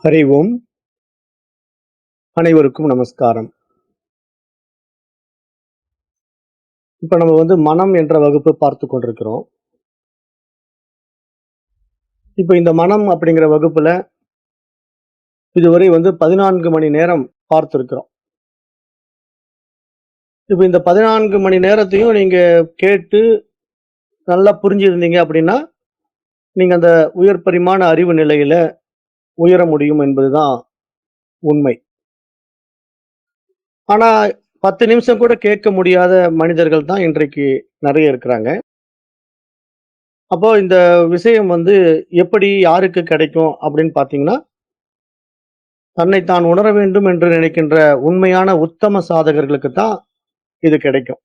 ஹரி ஓம். அனைவருக்கும் நமஸ்காரம். இப்ப நம்ம மனம் என்ற வகுப்பு பார்த்து கொண்டிருக்கிறோம். இப்ப இந்த மனம் அப்படிங்கிற வகுப்புல இதுவரை 14 மணி நேரம் பார்த்திருக்கிறோம். இப்ப இந்த 14 மணி நேரத்தையும் நீங்க கேட்டு நல்லா புரிஞ்சிருந்தீங்க அப்படின்னா, நீங்க அந்த உயர் பரிமாண அறிவு நிலையில உயர முடியும் என்பதுதான் உண்மை. ஆனா 10 நிமிஷம் கூட கேட்க முடியாத மனிதர்கள் தான் இன்றைக்கு நெறைய இருக்கிறாங்க. அப்போ இந்த விஷயம் எப்படி யாருக்கு கிடைக்கும் அப்படின்னு பார்த்தீங்கன்னா, தன்னை தான் உணர வேண்டும் என்று நினைக்கின்ற உண்மையான உத்தம சாதகர்களுக்கு தான் இது கிடைக்கும்.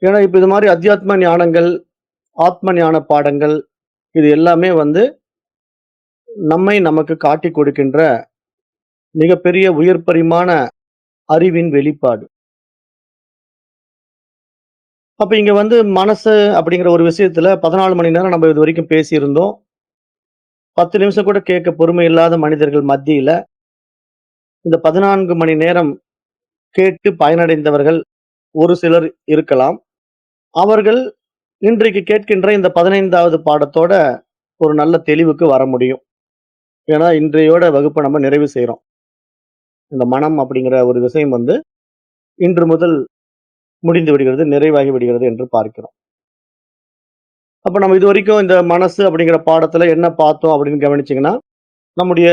ஏன்னா, இப்ப இது மாரி அத்தியாத்ம ஞானங்கள், ஆத்ம ஞான பாடங்கள் இது எல்லாமே நம்மை நமக்கு காட்டிக் கொடுக்கின்ற மிகப்பெரிய உயர் பரிமாண அறிவின் வெளிப்பாடு. அப்ப இங்க மனசு அப்படிங்கிற ஒரு விஷயத்துல 14 மணி நேரம் நம்ம இதுவரைக்கும் பேசியிருந்தோம். 10 நிமிஷம் கூட கேட்க பொறுமை இல்லாத மனிதர்கள் மத்தியில, இந்த 14 மணி நேரம் கேட்டு பயனடைந்தவர்கள் ஒரு சிலர் இருக்கலாம். அவர்கள் இன்றைக்கு கேட்கின்ற இந்த 15வது பாடத்தோட ஒரு நல்ல தெளிவுக்கு வர முடியும். ஏன்னா, இன்றையோட வகுப்ப நம்ம நிறைவு செய்றோம். இந்த மனம் அப்படிங்கிற ஒரு விஷயம் இன்று முதல் முடிந்து விடுகிறது, நிறைவாகி விடுகிறது என்று பார்க்கிறோம். அப்ப நம்ம இதுவரைக்கும் இந்த மனசு அப்படிங்கிற பாடத்துல என்ன பார்த்தோம் அப்படின்னு கவனிச்சீங்கன்னா, நம்முடைய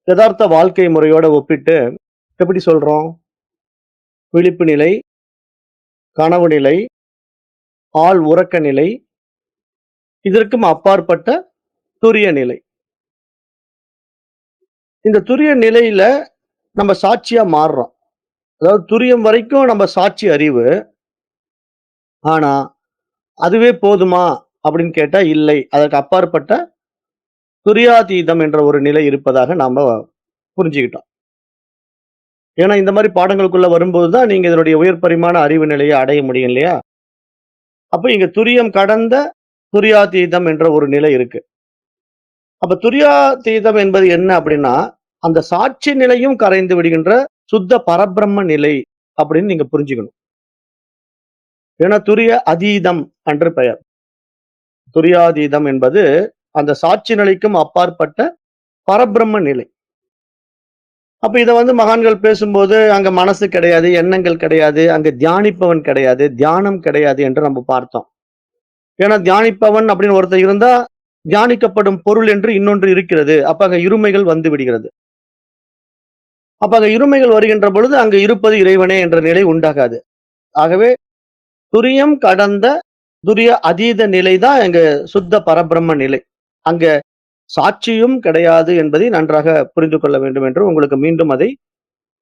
எதார்த்த வாழ்க்கை முறையோட ஒப்பிட்டு எப்படி சொல்றோம்? விழிப்பு நிலை, கனவு நிலை, ஆழ் உறக்க நிலை, இதற்கும் அப்பாற்பட்ட துரிய நிலை. இந்த துரிய நிலையில நம்ம சாட்சியா மாறுறோம். அதாவது துரியம் வரைக்கும் நம்ம சாட்சி அறிவு. ஆனா, அதுவே போதுமா அப்படின்னு கேட்டா இல்லை. அதற்கு அப்பாற்பட்ட துரியாதீதம் என்ற ஒரு நிலை இருப்பதாக நாம புரிஞ்சுக்கிட்டோம். ஏன்னா, இந்த மாரி பாடங்களுக்குள்ள வரும்போது தான் நீங்க இதனுடைய உயர் பரிமாண அறிவு நிலையை அடைய முடியும் இல்லையா? அப்ப இங்க துரியம் கடந்த துரியாதீதம் என்ற ஒரு நிலை இருக்கு. அப்ப துரியாதீதம் என்பது என்ன அப்படின்னா, அந்த சாட்சி நிலையும் கரைந்து விடுகின்ற சுத்த பரபிரம்ம நிலை அப்படின்னு நீங்க புரிஞ்சுக்கணும். ஏன்னா துரிய அதீதம் என்று பெயர். துரியாதீதம் என்பது அந்த சாட்சி நிலைக்கும் அப்பாற்பட்ட பரபிரம்ம நிலை. அப்ப இத மகான்கள் பேசும்போது அங்க மனசு கிடையாது, எண்ணங்கள் கிடையாது, அங்க தியானிப்பவன் கிடையாது, தியானம் கிடையாது என்று நம்ம பார்த்தோம். ஏன்னா தியானிப்பவன் அப்படின்னு ஒருத்தர் இருந்தா, தியானிக்கப்படும் பொருள் என்று இன்னொன்று இருக்கிறது. அப்ப அங்க இருமைகள் வந்து விடுகிறது. அப்ப அங்க இருமைகள் வருகின்ற பொழுது அங்க இருப்பது இறைவனே என்ற நிலை உண்டாகாது. ஆகவே துரியம் கடந்த துரிய அதீத நிலை தான் அங்க சுத்த பரபிரம்ம நிலை. அங்க சாட்சியும் கிடையாது என்பதை நன்றாக புரிந்து கொள்ள வேண்டும் என்று உங்களுக்கு மீண்டும் அதை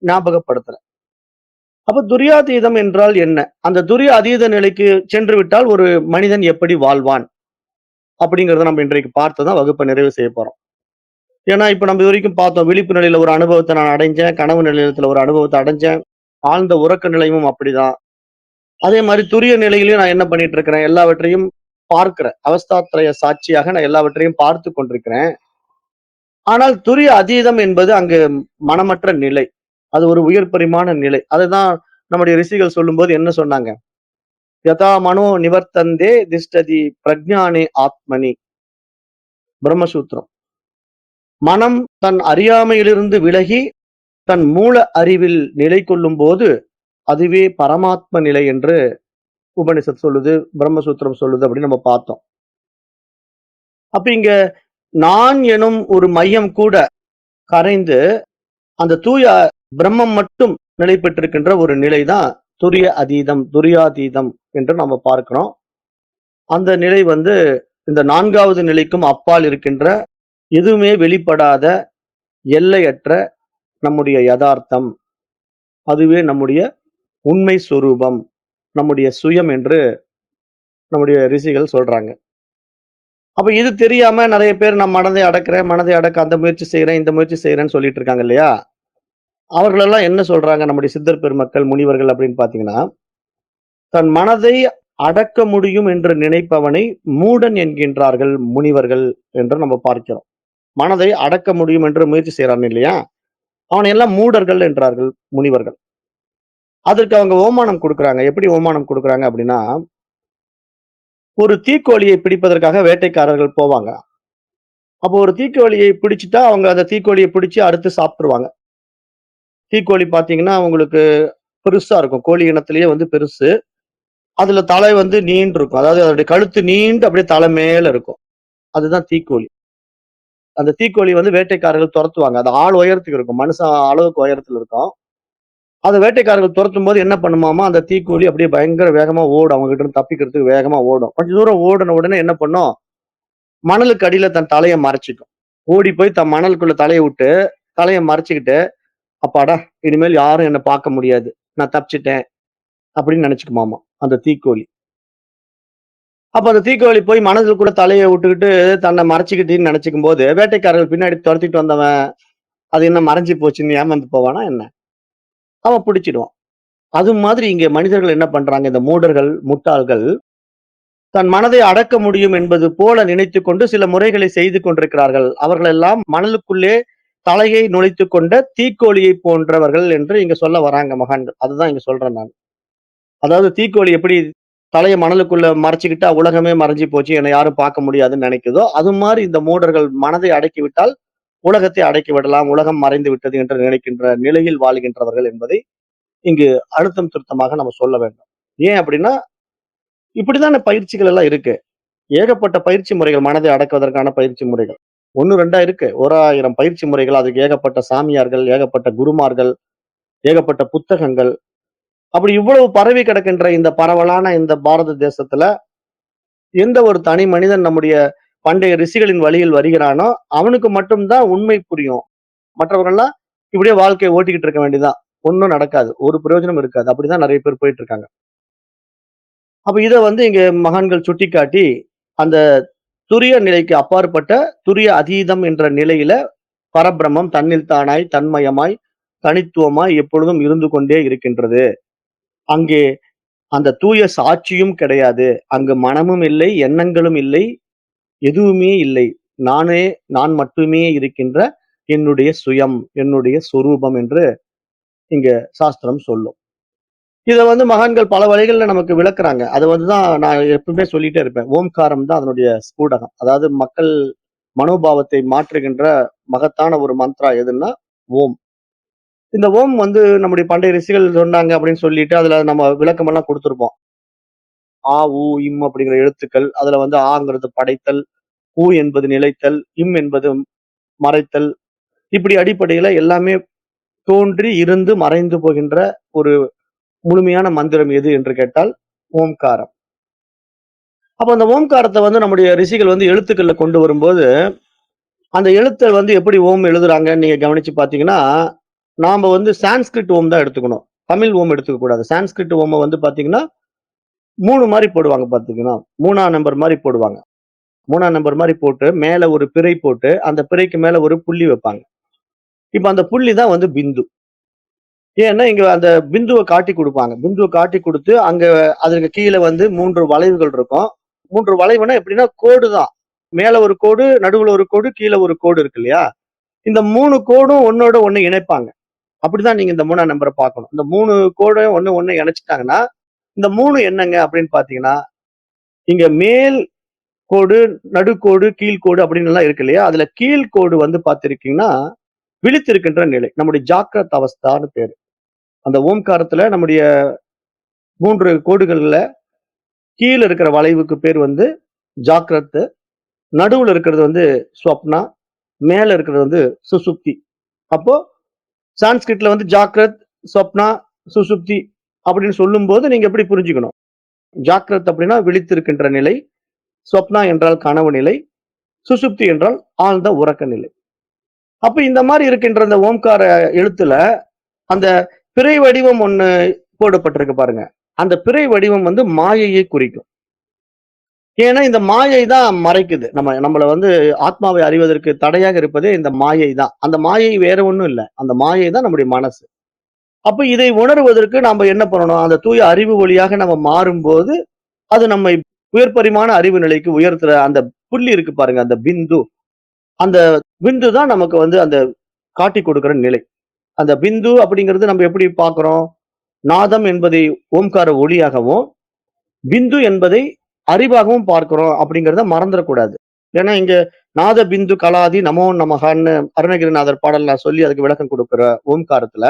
ஞாபகப்படுத்துறேன். அப்ப துரியாதீதம் என்றால் என்ன? அந்த துரிய அதீத நிலைக்கு சென்று விட்டால் ஒரு மனிதன் எப்படி வாழ்வான்? அப்படிங்கிறத நம்ம இன்றைக்கு பார்த்து தான் வகுப்பை நிறைவு செய்ய போறோம். ஏன்னா, இப்ப நம்ம இதுவரைக்கும் பார்த்தோம். விழிப்பு நிலையில ஒரு அனுபவத்த நான் அடைஞ்சேன். கனவு நிலையத்துல ஒரு அனுபவத்த அடைஞ்சேன். ஆழ்ந்த உறக்க நிலையும் அப்படிதான். அதே மாரி துரிய நிலையிலயும் நான் என்ன பண்ணிட்டு இருக்கிறேன்? எல்லாவற்றையும் பார்க்கிறேன். அவஸ்தாத்ரய சாட்சியாக நான் எல்லாவற்றையும் பார்த்துக் கொண்டிருக்கிறேன். ஆனால் துரிய அதீதம் என்பது அங்கு மனமற்ற நிலை. அது ஒரு உயர் பரிமாண நிலை. அதுதான் நம்முடைய ரிஷிகள் சொல்லும்போது என்ன சொன்னாங்க? யதா மனோ நிவர்த்தந்தே திஷ்டதி பிரஜ்ஞானே ஆத்மனி. பிரம்மசூத்திரம். மனம் தன் அறியாமையிலிருந்து விலகி தன் மூல அறிவில் நிலை கொள்ளும் போது அதுவே பரமாத்ம நிலை என்று உபனிஷத் சொல்லுது, பிரம்மசூத்திரம் சொல்லுது அப்படின்னு நம்ம பார்த்தோம். அப்ப இங்க நான் எனும் ஒரு மையம் கூட கரைந்து அந்த தூய பிரம்மம் மட்டும் நிலை பெற்றிருக்கின்ற ஒரு நிலைதான் துரிய அதீதம், துரியாதீதம் என்று நம்ம பார்க்கிறோம். அந்த நிலை இந்த 4வது நிலைக்கும் அப்பால் இருக்கின்ற எதுவுமே வெளிப்படாத எல்லையற்ற நம்முடைய யதார்த்தம். அதுவே நம்முடைய உண்மை சொரூபம், நம்முடைய சுயம் என்று நம்முடைய ரிஷிகள் சொல்றாங்க. அப்ப இது தெரியாம நிறைய பேர் நான் மனதை அடக்குறேன், மனதை அடக்க அந்த முயற்சி செய்றேன், இந்த முயற்சி செய்றேன்னு சொல்லிட்டு இருக்காங்க இல்லையா? அவர்களெல்லாம் என்ன சொல்றாங்க நம்முடைய சித்தர் பெருமக்கள், முனிவர்கள் அப்படின்னு பார்த்தீங்கன்னா, தன் மனதை அடக்க முடியும் என்று நினைப்பவனை மூடன் என்கின்றார்கள் முனிவர்கள் என்று நம்ம பார்க்கிறோம். மனதை அடக்க முடியும் என்று முயற்சி செய்றான் இல்லையா? அவனை எல்லாம் மூடர்கள் என்றார்கள் முனிவர்கள். அதற்கு அவங்க ஓமானம் குடுக்குறாங்க. எப்படி ஓமானம் குடுக்குறாங்க அப்படின்னா, ஒரு தீக்கோழியை பிடிப்பதற்காக வேட்டைக்காரர்கள் போவாங்க. அப்போ ஒரு தீக்கோழியை பிடிச்சுட்டா, அவங்க அந்த தீக்கோழிய பிடிச்சு அறுத்து சாப்ட்டுருவாங்க. தீக்கோழி பார்த்தீங்கன்னா, உங்களுக்கு பெருசா இருக்கும். கோழி இனத்திலேயே வந்து பெருசு. அதுல தலை வந்து நீண்டிருக்கும். அதாவது அதோடைய கழுத்து நீண்டு அப்படியே தலை மேல இருக்கும். அதுதான் தீக்கோழி. அந்த தீக்கோழி வந்து வேட்டைக்காரர்கள் தொரத்துவாங்க. அது ஆள் உயரத்துக்கு இருக்கும். மனுஷன் அளவுக்கு உயரத்துல இருக்கும். அத வேட்டைக்காரர்கள் தொரத்தும்போது என்ன பண்ணுமாமா, அந்த தீக்கோழி அப்படியே பயங்கர வேகமா ஓடும். அவங்க கிட்ட இருந்து தப்பிக்கிறதுக்கு வேகமா ஓடும். கொஞ்சம் தூரம் ஓடுன உடனே என்ன பண்ணும், மணலுக்கு அடியில தன் தலைய மறைச்சுக்கும். ஓடி போய் தன் மணலுக்குள்ள தலைய விட்டு, தலைய மறைச்சுக்கிட்டு, "அப்பாடா! இனிமேல் யாரும் என்ன பார்க்க முடியாது. நான் தப்பிச்சுட்டேன்." அப்படின்னு நெனச்சுக்குமாமா, அந்த தீக்கோழி. அப்ப அந்த தீக்கோழி போய் மனதுக்குள்ள தலைய விட்டுக்கிட்டு, தன்னை மறைச்சுக்கிட்டுன்னு நெனச்சுக்கும்போது, வேட்டைக்காரர்கள் பின்னாடி தொரத்திட்டு வந்தவன், அது என்ன மறைஞ்சு போச்சுன்னு ஏமாந்து போவானா என்ன? அவன் பிடிச்சிடுவான். அது மாதிரி இங்க மனிதர்கள் என்ன பண்றாங்க, இந்த மூடர்கள், முட்டாள்கள், தன் மனதை அடக்க முடியும் என்பது போல நினைத்துக் கொண்டு சில முறைகளை செய்து கொண்டிருக்கிறார்கள். அவர்களெல்லாம் மணலுக்குள்ளே தலையை நுழைத்துக் கொண்ட தீக்கோழியை போன்றவர்கள் என்று இங்க சொல்ல வராங்க மகான்கள். அதுதான் இங்க சொல்றேன் நான். அதாவது தீக்கோழி எப்படி தலைய மணலுக்குள்ள மறைச்சுக்கிட்டா உலகமே மறைஞ்சு போச்சு, என்னை யாரும் பார்க்க முடியாதுன்னு நினைக்குதோ, அது மாரி இந்த மூடர்கள் மனதை அடக்கிவிட்டால், உலகத்தை அடக்கி விடலாம், உலகம் மறைந்து விட்டது என்று நினைக்கின்ற நிலையில் வாழ்கின்றவர்கள் என்பதை இங்கு அழுத்தம் திருத்தமாக நம்ம சொல்ல வேண்டும். ஏன் அப்படின்னா, இப்படித்தானே பயிற்சிகள் எல்லாம் இருக்கு. ஏகப்பட்ட பயிற்சி முறைகள் மனதை அடக்குவதற்கான பயிற்சி முறைகள். 1, 2 இருக்கு. 1000 பயிற்சி முறைகள். அதுக்கு ஏகப்பட்ட சாமியார்கள், ஏகப்பட்ட குருமார்கள், ஏகப்பட்ட புத்தகங்கள். அப்படி இவ்வளவு பரவி கிடக்கின்ற இந்த பரவலான இந்த பாரத தேசத்துல, எந்த ஒரு தனி மனிதன் நம்முடைய பண்டைய ரிஷிகளின் வழியில் வருகிறானோ, அவனுக்கு மட்டும் தான் உண்மை புரியும். மற்றவர்கள்லாம் இப்படியே வாழ்க்கைய ஓட்டிக்கிட்டு இருக்க வேண்டியதுதான். ஒண்ணும் நடக்காது. ஒரு பிரயோஜனம் இருக்காது. அப்படிதான் நெறைய பேர் போயிட்டு இருக்காங்க. அப்ப இத வந்து இங்க மகான்கள் சுட்டிக்காட்டி, அந்த துரிய நிலைக்கு அப்பாற்பட்ட துரிய அதீதம் என்ற நிலையில பரபிரம்மம் தன்னில் தானாய், தன்மயமாய், தனித்துவமாய் எப்பொழுதும் இருந்து கொண்டே இருக்கின்றது. அங்கே அந்த தூய சாட்சியும் கிடையாது. அங்கு மனமும் இல்லை, எண்ணங்களும் இல்லை, எதுவுமே இல்லை. நானே நான் மட்டுமே இருக்கின்ற என்னுடைய சுயம், என்னுடைய சொரூபம் என்று இங்க சாஸ்திரம் சொல்லும். இத வந்து மகான்கள் பல வழிகள்ல நமக்கு விளக்குறாங்க. அது வந்து தான் நான் எப்பவுமே சொல்லிட்டே இருப்பேன். ஓம்காரம் தான் அதனுடைய ஸ்பூடகம். அதாவது மக்கள் மனோபாவத்தை மாற்றுகின்ற மகத்தான ஒரு மந்த்ரா எதுன்னா, ஓம். இந்த ஓம் வந்து நம்முடைய பண்டைய ரிஷிகள் சொன்னாங்க அப்படின்னு சொல்லிட்டு, அதுல நம்ம விளக்கமெல்லாம் குடுத்திருப்போம். ஆ, உ, இம் அப்படிங்கிற எழுத்துக்கள். அதுல வந்து ஆங்கிறது படைத்தல், உ என்பது நிலைத்தல், இம் என்பது மறைத்தல். இப்படி அடிப்படையில எல்லாமே தோன்றி, இருந்து, மறைந்து போகின்ற ஒரு முழுமையான மந்திரம் எது என்று கேட்டால், ஓம்காரம். அப்ப அந்த ஓம்காரத்த வந்து நம்முடைய ரிஷிகள் வந்து எழுத்துக்கள்ல கொண்டு வரும்போது, அந்த எழுத்த வந்து எப்படி ஓம் எழுதுறாங்கன்னு நீங்க கவனிச்சு பார்த்தீங்கன்னா, நாம வந்து சான்ஸ்கிரிட் ஓம் தான் எடுத்துக்கணும். தமிழ் ஓம் எடுத்துக்க கூடாது. சான்ஸ்கிரிட் ஓம வந்து பார்த்தீங்கன்னா, 3 மாரி போடுவாங்க பார்த்தீங்கன்னா, 3ஆம் நம்பர் மாரி போடுவாங்க. 3ஆம் நம்பர் மாரி போட்டு, மேல ஒரு பிறை போட்டு, அந்த பிறைக்கு மேல ஒரு புள்ளி வைப்பாங்க. இப்ப அந்த புள்ளி தான் வந்து பிந்து. ஏன்னா, இங்க அந்த பிந்துவ காட்டிக் குடுப்பாங்க. பிந்துவ காட்டிக் குடுத்து, அங்க அதுக்கு கீழ வந்து 3 வளைவுகள் இருக்கும். 3 வளைவுனா எப்படின்னா, கோடு தான். மேல ஒரு கோடு, நடுவுல ஒரு கோடு, கீழ ஒரு கோடு இருக்கு இல்லையா? இந்த 3 கோடும் ஒண்ணோட ஒண்ணு இணைப்பாங்க. அப்படிதான் நீங்க இந்த 3ஆம் நம்பர பார்க்கணும். இந்த 3 கோடையும் ஒண்ணு இணைச்சுட்டாங்கன்னா, இந்த 3 என்னங்க அப்படின்னு பார்த்தீங்கன்னா, இங்க மேல் கோடு, நடுக்கோடு, கீழ்க்கோடு அப்படின்னு எல்லாம் இருக்கு இல்லையா? அதுல கீழ்க்கோடு வந்து பார்த்திருக்கீங்கன்னா, விழித்திருக்கின்ற நிலை. நம்முடைய ஜாக்கிரத் அவஸ்தான்னு பேரு. அந்த ஓம்காரத்துல நம்முடைய 3 கோடுகள்ல கீழ இருக்கிற வளைவுக்கு பேர் வந்து ஜாக்கிரத். நடுவுல இருக்கிறது வந்து ஸ்வப்னா. மேல இருக்கிறது வந்து சுசுப்தி. அப்போ சான்ஸ்கிரிட்ல வந்து ஜாக்கிரத், சொப்னா, சுசுப்தி அப்படின்னு சொல்லும்போது நீங்க எப்படி புரிஞ்சுக்கணும்? ஜாக்கிரத் அப்படின்னா விழித்திருக்கின்ற நிலை. சொப்னா என்றால் கனவு நிலை. சுசுப்தி என்றால் ஆழ்ந்த உறக்க நிலை. அப்ப இந்த மாரி இருக்கின்ற இந்த ஓம்கார எழுத்துல, அந்த பிறை வடிவம் ஒண்ணு போடப்பட்டிருக்கு பாருங்க. அந்த பிறை வடிவம் வந்து மாயையை குறிக்கும். ஏன்னா இந்த மாயை தான் மறைக்குது. நம்மள வந்து ஆத்மாவை அறிவதற்கு தடையாக இருப்பதே இந்த மாயை தான். அந்த மாயை வேற ஒண்ணும் இல்ல. அந்த மாயை தான் நம்முடைய மனசு. அப்ப இதை உணருவதற்கு நாம என்ன பண்ணணும்? அந்த தூய அறிவு வழியாக நம்ம மாறும்போது, அது நம்மை உயர் பரிமாண அறிவு நிலைக்கு உயர்த்துற அந்த புள்ளி இருக்கு பாருங்க, அந்த பிந்து. அந்த பிந்து தான் நமக்கு வந்து அந்த காட்டிக் கொடுக்கிற நிலை. அந்த பிந்து அப்படிங்கிறது நம்ம எப்படி பார்க்கிறோம்? நாதம் என்பதை ஓம்கார ஒலியாகவும், பிந்து என்பதை அறிவாகவும் பார்க்கிறோம் அப்படிங்கிறத மறந்துறக்கூடாது. ஏன்னா இங்க நாத பிந்து கலாதி நமோ நமகான்னு அருணகிரிநாதர் பாடல் நான் சொல்லி அதுக்கு விளக்கம் கொடுக்கிற ஓம்காரத்துல,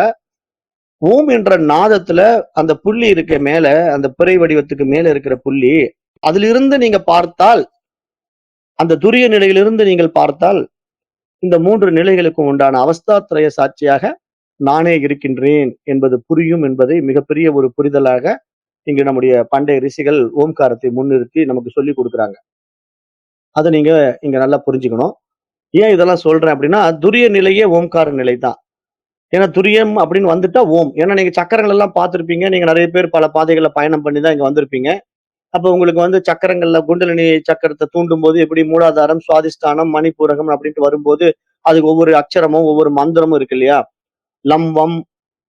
ஓம் என்ற நாதத்துல அந்த புள்ளி இருக்க மேல, அந்த பிறை வடிவத்துக்கு மேல இருக்கிற புள்ளி, அதிலிருந்து நீங்க பார்த்தால், அந்த துரிய நிலையிலிருந்து நீங்கள் பார்த்தால், இந்த 3 நிலைகளுக்கும் உண்டான அவஸ்தாத்ரய சாட்சியாக நானே இருக்கின்றேன் என்பது புரியும் என்பதை மிகப்பெரிய ஒரு புரிதலாக இங்கு நம்முடைய பண்டைய ரிஷிகள் ஓம்காரத்தை முன்னிறுத்தி நமக்கு சொல்லிக் குடுக்குறாங்க. அத நீங்க இங்க நல்லா புரிஞ்சுக்கணும். ஏன் இதெல்லாம் சொல்றேன் அப்படின்னா, துரிய நிலையே ஓம்கார நிலை தான். ஏன்னா துரியம் அப்படின்னு வந்துட்டா ஓம். ஏன்னா நீங்க சக்கரங்கள் எல்லாம் பார்த்திருப்பீங்க. நீங்க நெறைய பேர் பல பாதைகள்ல பயணம் பண்ணி தான் இங்க வந்திருப்பீங்க. அப்ப உங்களுக்கு வந்து சக்கரங்கள்ல குண்டலினி சக்கரத்த தூண்டும்போது எப்படி மூலாதாரம், சுவாதிஷ்டானம், மணிப்பூரகம் அப்படின்ட்டு வரும்போது, அதுக்கு ஒவ்வொரு அக்ஷரமும், ஒவ்வொரு மந்திரமும் இருக்கு இல்லையா? லம், வம்,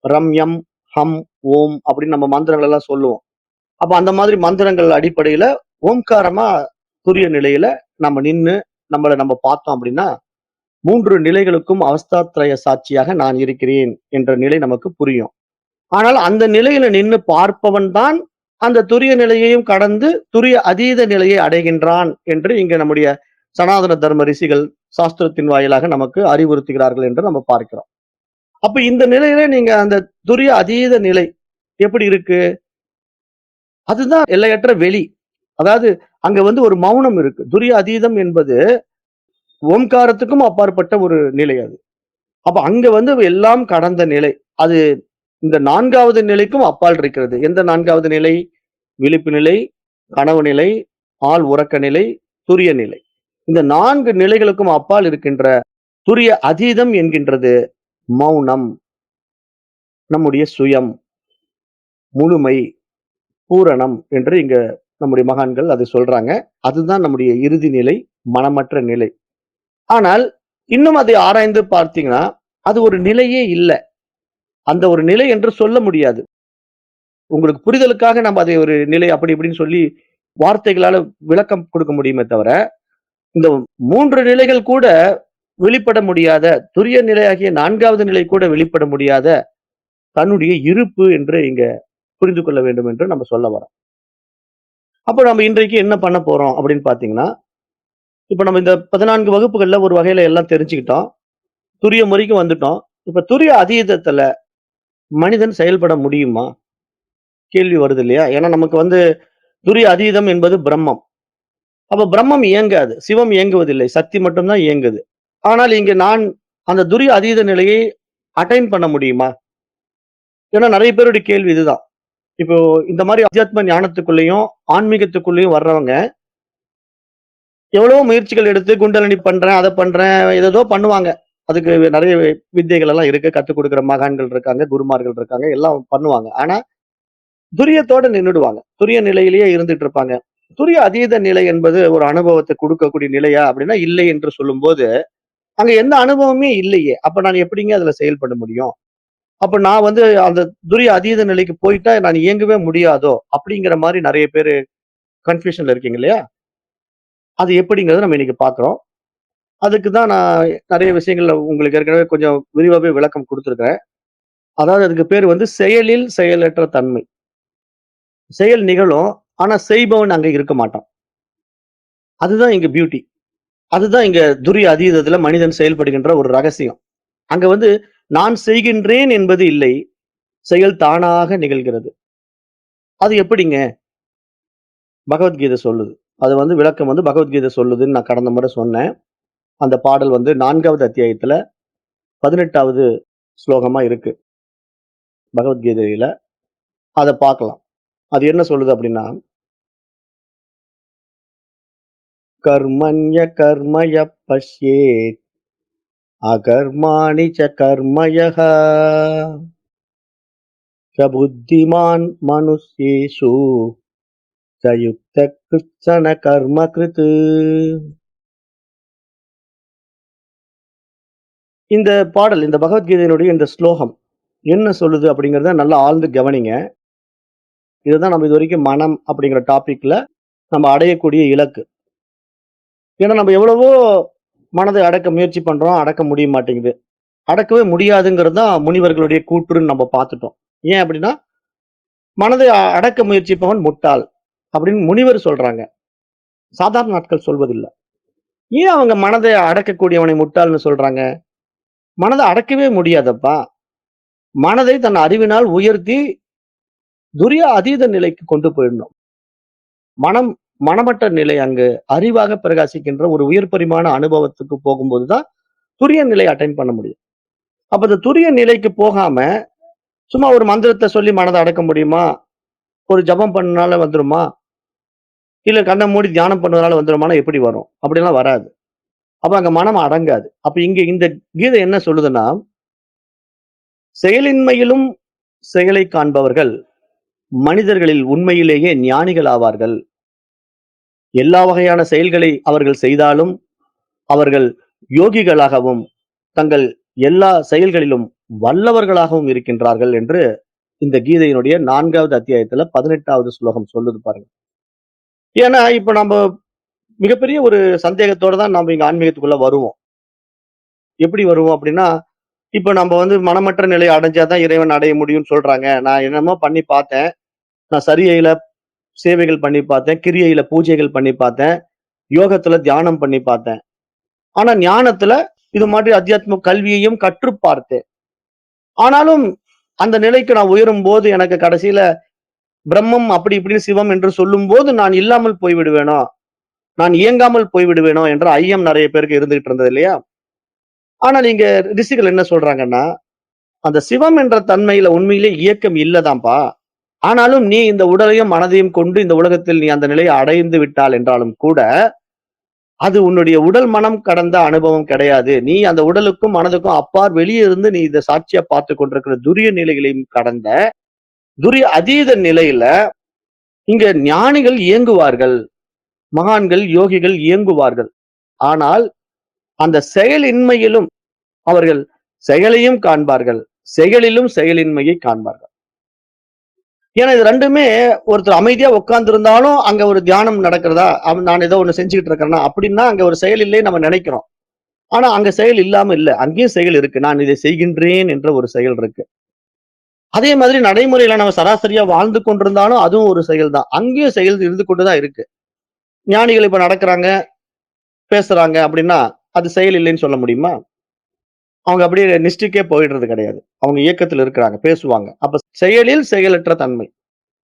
ரம்யம், ஹம், ஓம் அப்படின்னு நம்ம மந்திரங்கள் எல்லாம் சொல்லுவோம். அப்ப அந்த மாதிரி மந்திரங்கள் அடிப்படையில ஓம்காரமா துரிய நிலையில நம்ம நின்னு நம்ம பார்த்தோம் அப்படின்னா, 3 நிலைகளுக்கும் அவஸ்தாத்ரய சாட்சியாக நான் இருக்கிறேன் என்ற நிலை நமக்கு புரியும். ஆனால் அந்த நிலையில நின்னு பார்ப்பவன் தான் அந்த துரிய நிலையையும் கடந்து துரிய அதீத நிலையை அடைகின்றான் என்று இங்க நம்முடைய சனாதன தர்ம ரிஷிகள் சாஸ்திரத்தின் வாயிலாக நமக்கு அறிவுறுத்துகிறார்கள் என்று நம்ம பார்க்கிறோம். அப்ப இந்த நிலையில நீங்க அந்த துரிய அதீத நிலை எப்படி இருக்கு? அதுதான் எல்லையற்ற வெளி. அதாவது அங்க வந்து ஒரு மௌனம் இருக்கு. துரிய அதீதம் என்பது ஓம்காரத்துக்கும் அப்பாற்பட்ட ஒரு நிலை அது. அப்ப அங்க வந்து எல்லாம் கடந்த நிலை. அது இந்த 4வது நிலைக்கும் அப்பால் இருக்கிறது. எந்த 4வது நிலை? விழிப்பு நிலை, கனவு நிலை, ஆழ் உறக்க நிலை, துரிய நிலை. இந்த 4 நிலைகளுக்கும் அப்பால் இருக்கின்ற துரிய அதீதம் என்கின்றது மௌனம், நம்முடைய சுயம், முழுமை, பூரணம் என்று இங்க நம்முடைய மகான்கள் அதை சொல்றாங்க. அதுதான் நம்முடைய இறுதி நிலை, மனமற்ற நிலை. ஆனால் இன்னும் அதை ஆராய்ந்து பார்த்தீங்கன்னா, அது ஒரு நிலையே இல்ல. அந்த ஒரு நிலை என்று சொல்ல முடியாது. உங்களுக்கு புரிதலுக்காக நம்ம அதை ஒரு நிலை அப்படி இப்படின்னு சொல்லி வார்த்தைகளால விளக்கம் கொடுக்க முடியுமே தவிர, இந்த 3 நிலைகள் கூட வெளிப்பட முடியாத, துரிய நிலையாகிய 4வது நிலை கூட வெளிப்பட முடியாத தன்னுடைய இருப்பு என்று இங்க புரிந்து கொள்ள வேண்டும் என்று நம்ம சொல்ல வரோம். அப்ப நம்ம இன்றைக்கு என்ன பண்ண போறோம் அப்படின்னு பார்த்தீங்கன்னா, இப்ப நம்ம இந்த 14 வகுப்புகள்ல ஒரு வகையில எல்லாம் தெரிஞ்சுக்கிட்டோம். துரியம் வரைக்கும் வந்துட்டோம். இப்ப துரிய அதீதத்துல மனிதன் செயல்பட முடியுமா? கேள்வி வருது இல்லையா? ஏன்னா நமக்கு வந்து துரிய அதீதம் என்பது பிரம்மம். அப்ப பிரம்மம் இயங்காது. சிவம் இயங்குவதில்லை. சக்தி மட்டும் தான் இயங்குது. ஆனால் இங்க நான் அந்த துரிய அதீத நிலையை அட்டைன் பண்ண முடியுமா? ஏன்னா நெறைய பேருடைய கேள்வி இதுதான். இப்போ இந்த மாரி அத்தியாத்ம ஞானத்துக்குள்ளயும், ஆன்மீகத்துக்குள்ளயும் வர்றவங்க, எவ்வளவோ முயற்சிகள் எடுத்து குண்டலினி பண்றேன், அத பண்றேன், ஏதேதோ பண்ணுவாங்க. அதுக்கு நெறைய வித்தைகள் எல்லாம் இருக்கு. கத்துக் குடுக்குற மகான்கள் இருக்காங்க, குருமார்கள் இருக்காங்க. எல்லாம் பண்ணுவாங்க. ஆனா துரியத்தோட நின்னுடுவாங்க. துரிய நிலையிலேயே இருந்துட்டு இருப்பாங்க. துரிய அதீத நிலை என்பது ஒரு அனுபவத்த குடுக்கக்கூடிய நிலையா? அப்படின்னா இல்லை என்று சொல்லும்போது, அங்க எந்த அனுபவமே இல்லையே! அப்ப நான் எப்படிங்க அதுல செயல்பட முடியும்? அப்ப நான் வந்து அந்த துரிய அதீத நிலைக்கு போயிட்டா நான் இயங்கவே முடியாதோ? அப்படிங்கிற மாரி நெறைய பேரு கன்ஃப்யூஷன்ல இருக்கீங்க இல்லையா? அது எப்படிங்கிறத நம்ம இன்னைக்கு பார்க்கிறோம். அதுக்கு தான் நான் நெறைய விஷயங்கள்ல உங்களுக்கு ஏற்கனவே கொஞ்சம் விரிவாவே விளக்கம் குடுத்திருக்கிறேன். அதாவது அதுக்கு பேரு வந்து செயலில் செயலற்ற தன்மை. செயல் நிகழும். ஆனா செய்பவன் அங்க இருக்க மாட்டான். அதுதான் இங்க பியூட்டி. அதுதான் இங்க துரிய அதீதத்துல மனிதன் செயல்படுகின்ற ஒரு ரகசியம். அங்க வந்து நான் செய்கின்றேன் என்பது இல்லை. செயல் தானாக நிகழ்கிறது. அது எப்படிங்க? பகவத்கீதை சொல்லுது. அது வந்து விளக்கம் வந்து பகவத்கீதை சொல்லுதுன்னு நான் கடந்த முறை சொன்னேன். அந்த பாடல் வந்து 4வது அத்தியாயத்துல 18வது ஸ்லோகமா இருக்கு. பகவத்கீதையில. அத பார்க்கலாம். அது என்ன சொல்லுது அப்படின்னா, கர்மண்ய கர்மய பஷ்யேத் அகர்மாணி ச கர்மயः ச புத்திமான் மனுஷ்யேஷு ச யுக்த கிருத்ஸன கர்ம கிருத். இந்த பாடல், இந்த பகவத்கீதையினுடைய இந்த ஸ்லோகம் என்ன சொல்லுது அப்படிங்கிறத நல்லா ஆழ்ந்து கவனிங்க. இதுதான் நம்ம இதுவரைக்கும் மனம் அப்படிங்கிற டாபிக்ல நம்ம அடையக்கூடிய இலக்கு. ஏன்னா நம்ம எவ்வளவோ மனதை அடக்க முயற்சி பண்றோம், அடக்க முடிய மாட்டேங்குது. அடக்கவே முடியாதுங்கிறது தான் முனிவர்களுடைய கூற்றுன்னு நம்ம பார்த்துட்டோம். ஏன் அப்படின்னா, மனதை அடக்க முயற்சிப்பவன் முட்டாள் அப்படின்னு முனிவர் சொல்றாங்க. சாதாரண ஆட்கள் சொல்வதில்ல. ஏன் அவங்க மனதை அடக்கக்கூடியவனை முட்டாள்ன்னு சொல்றாங்க? மனத அடக்கவே முடியாதப்பா. மனதை தன் அறிவினால் உயர்த்தி துரிய அதீத நிலைக்கு கொண்டு போயிடணும். மனம் மனமற்ற நிலை அங்கு அறிவாக பிரகாசிக்கின்ற ஒரு உயர் பரிமாண அனுபவத்துக்கு போகும்போது தான் துரிய நிலை அட்டைன் பண்ண முடியும். அப்ப இந்த துரிய நிலைக்கு போகாம, சும்மா ஒரு மந்திரத்த சொல்லி மனத அடக்க முடியுமா? ஒரு ஜெபம் பண்ணனால வந்துருமா? இல்ல கண்ண மூடி தியானம் பண்ணுவதனால வந்துருமான்னா எப்படி வரும்? அப்படிலாம் வராது. அப்ப அங்க மனம் அடங்காது. அப்ப இங்க இந்த கீதை என்ன சொல்லுதுன்னா, செயலின்மையிலும் செயலை காண்பவர்கள் மனிதர்களில் உண்மையிலேயே ஞானிகள் ஆவார்கள். எல்லா வகையான செயல்களை அவர்கள் செய்தாலும், அவர்கள் யோகிகளாகவும், தங்கள் எல்லா செயல்களிலும் வல்லவர்களாகவும் இருக்கின்றார்கள் என்று இந்த கீதையினுடைய 4வது அத்தியாயத்துல 18வது ஸ்லோகம் சொல்லுது பாருங்க. ஏன்னா, இப்ப நம்ப மிகப்பெரிய ஒரு சந்தேகத்தோட தான் நாம இங்க ஆன்மீகத்துக்குள்ள வருவோம். எப்படி வருவோம் அப்படின்னா, இப்ப நம்ப மனமற்ற நிலைய அடைஞ்சா தான் இறைவன் அடைய முடியும்னு சொல்றாங்க. நான் என்னமோ பண்ணி பார்த்தேன். நான் சரியில சேவைகள் பண்ணி பார்த்தேன். கிரியையில பூஜைகள் பண்ணி பார்த்தேன். யோகத்துல தியானம் பண்ணி பார்த்தேன். ஆனா ஞானத்துல இது மாதிரி அத்தியாத்ம கல்வியையும் கற்று பார்த்தேன். ஆனாலும் அந்த நிலைக்கு நான் உயரும்போது எனக்கு கடைசியில பிரம்மம் அப்படி இப்படின்னு சிவம் என்று சொல்லும்போது நான் இல்லாமல் போய் விடுவேனோ, நான் இயங்காமல் போய் விடுவேனோ என்ற ஐயம் நெறைய பேருக்கு இருந்துகிட்டு இருந்தது இல்லையா? ஆனால் இங்க ரிஷிகள் என்ன சொல்றாங்கன்னா, அந்த சிவம் என்ற தன்மையில உண்மையிலே இயக்கம் இல்லதாம்பா. ஆனாலும் நீ இந்த உடலையும், மனதையும் கொண்டு இந்த உலகத்தில் நீ அந்த நிலையை அடைந்து விட்டால் என்றாலும் கூட, அது உன்னுடைய உடல், மனம் கடந்த அனுபவம் கிடையாது. நீ அந்த உடலுக்கும், மனதுக்கும் அப்பால் வெளியே இருந்து நீ இத சாட்சியா பார்த்துக் கொண்டிருக்கிற துரிய நிலைகளையும் கடந்த, துரிய அதீத நிலையில இங்க ஞானிகள் இயங்குவார்கள். மகான்கள், யோகிகள் இயங்குவார்கள். ஆனால் அந்த செயலின்மையிலும் அவர்கள் செயலையும் காண்பார்கள். செயலிலும் செயலின்மையை காண்பார்கள். ஏன்னா இது 2மே ஒருத்தர் அமைதியா உட்கார்ந்திருந்தாலும், அங்க ஒரு தியானம் நடக்கிறதா? நான் ஏதோ ஒண்ணு செஞ்சுகிட்டு இருக்கிறேனா? அப்படின்னா அங்க ஒரு செயல் இல்லைன்னு நம்ம நினைக்கிறோம். ஆனா அங்க செயல் இல்லாம இல்ல. அங்கேயும் செயல் இருக்கு. நான் இதை செய்கின்றேன் என்ற ஒரு செயல் இருக்கு. அதே மாதிரி நடைமுறையில நம்ம சராசரியா வாழ்ந்து கொண்டிருந்தாலும் அதுவும் ஒரு செயல் தான். அங்கேயும் செயல் இருந்து கொண்டு தான் இருக்கு. ஞானிகள் இப்ப நடக்குறாங்க, பேசுறாங்க அப்படின்னா, அது செயல் இல்லைன்னு சொல்ல முடியுமா? அவங்க அப்படியே நிஷ்டைக்கே போயிடுறது கிடையாது. அவங்க இயக்கத்துல இருக்கிறாங்க, பேசுவாங்க. அப்ப செயலில் செயலற்ற தன்மை.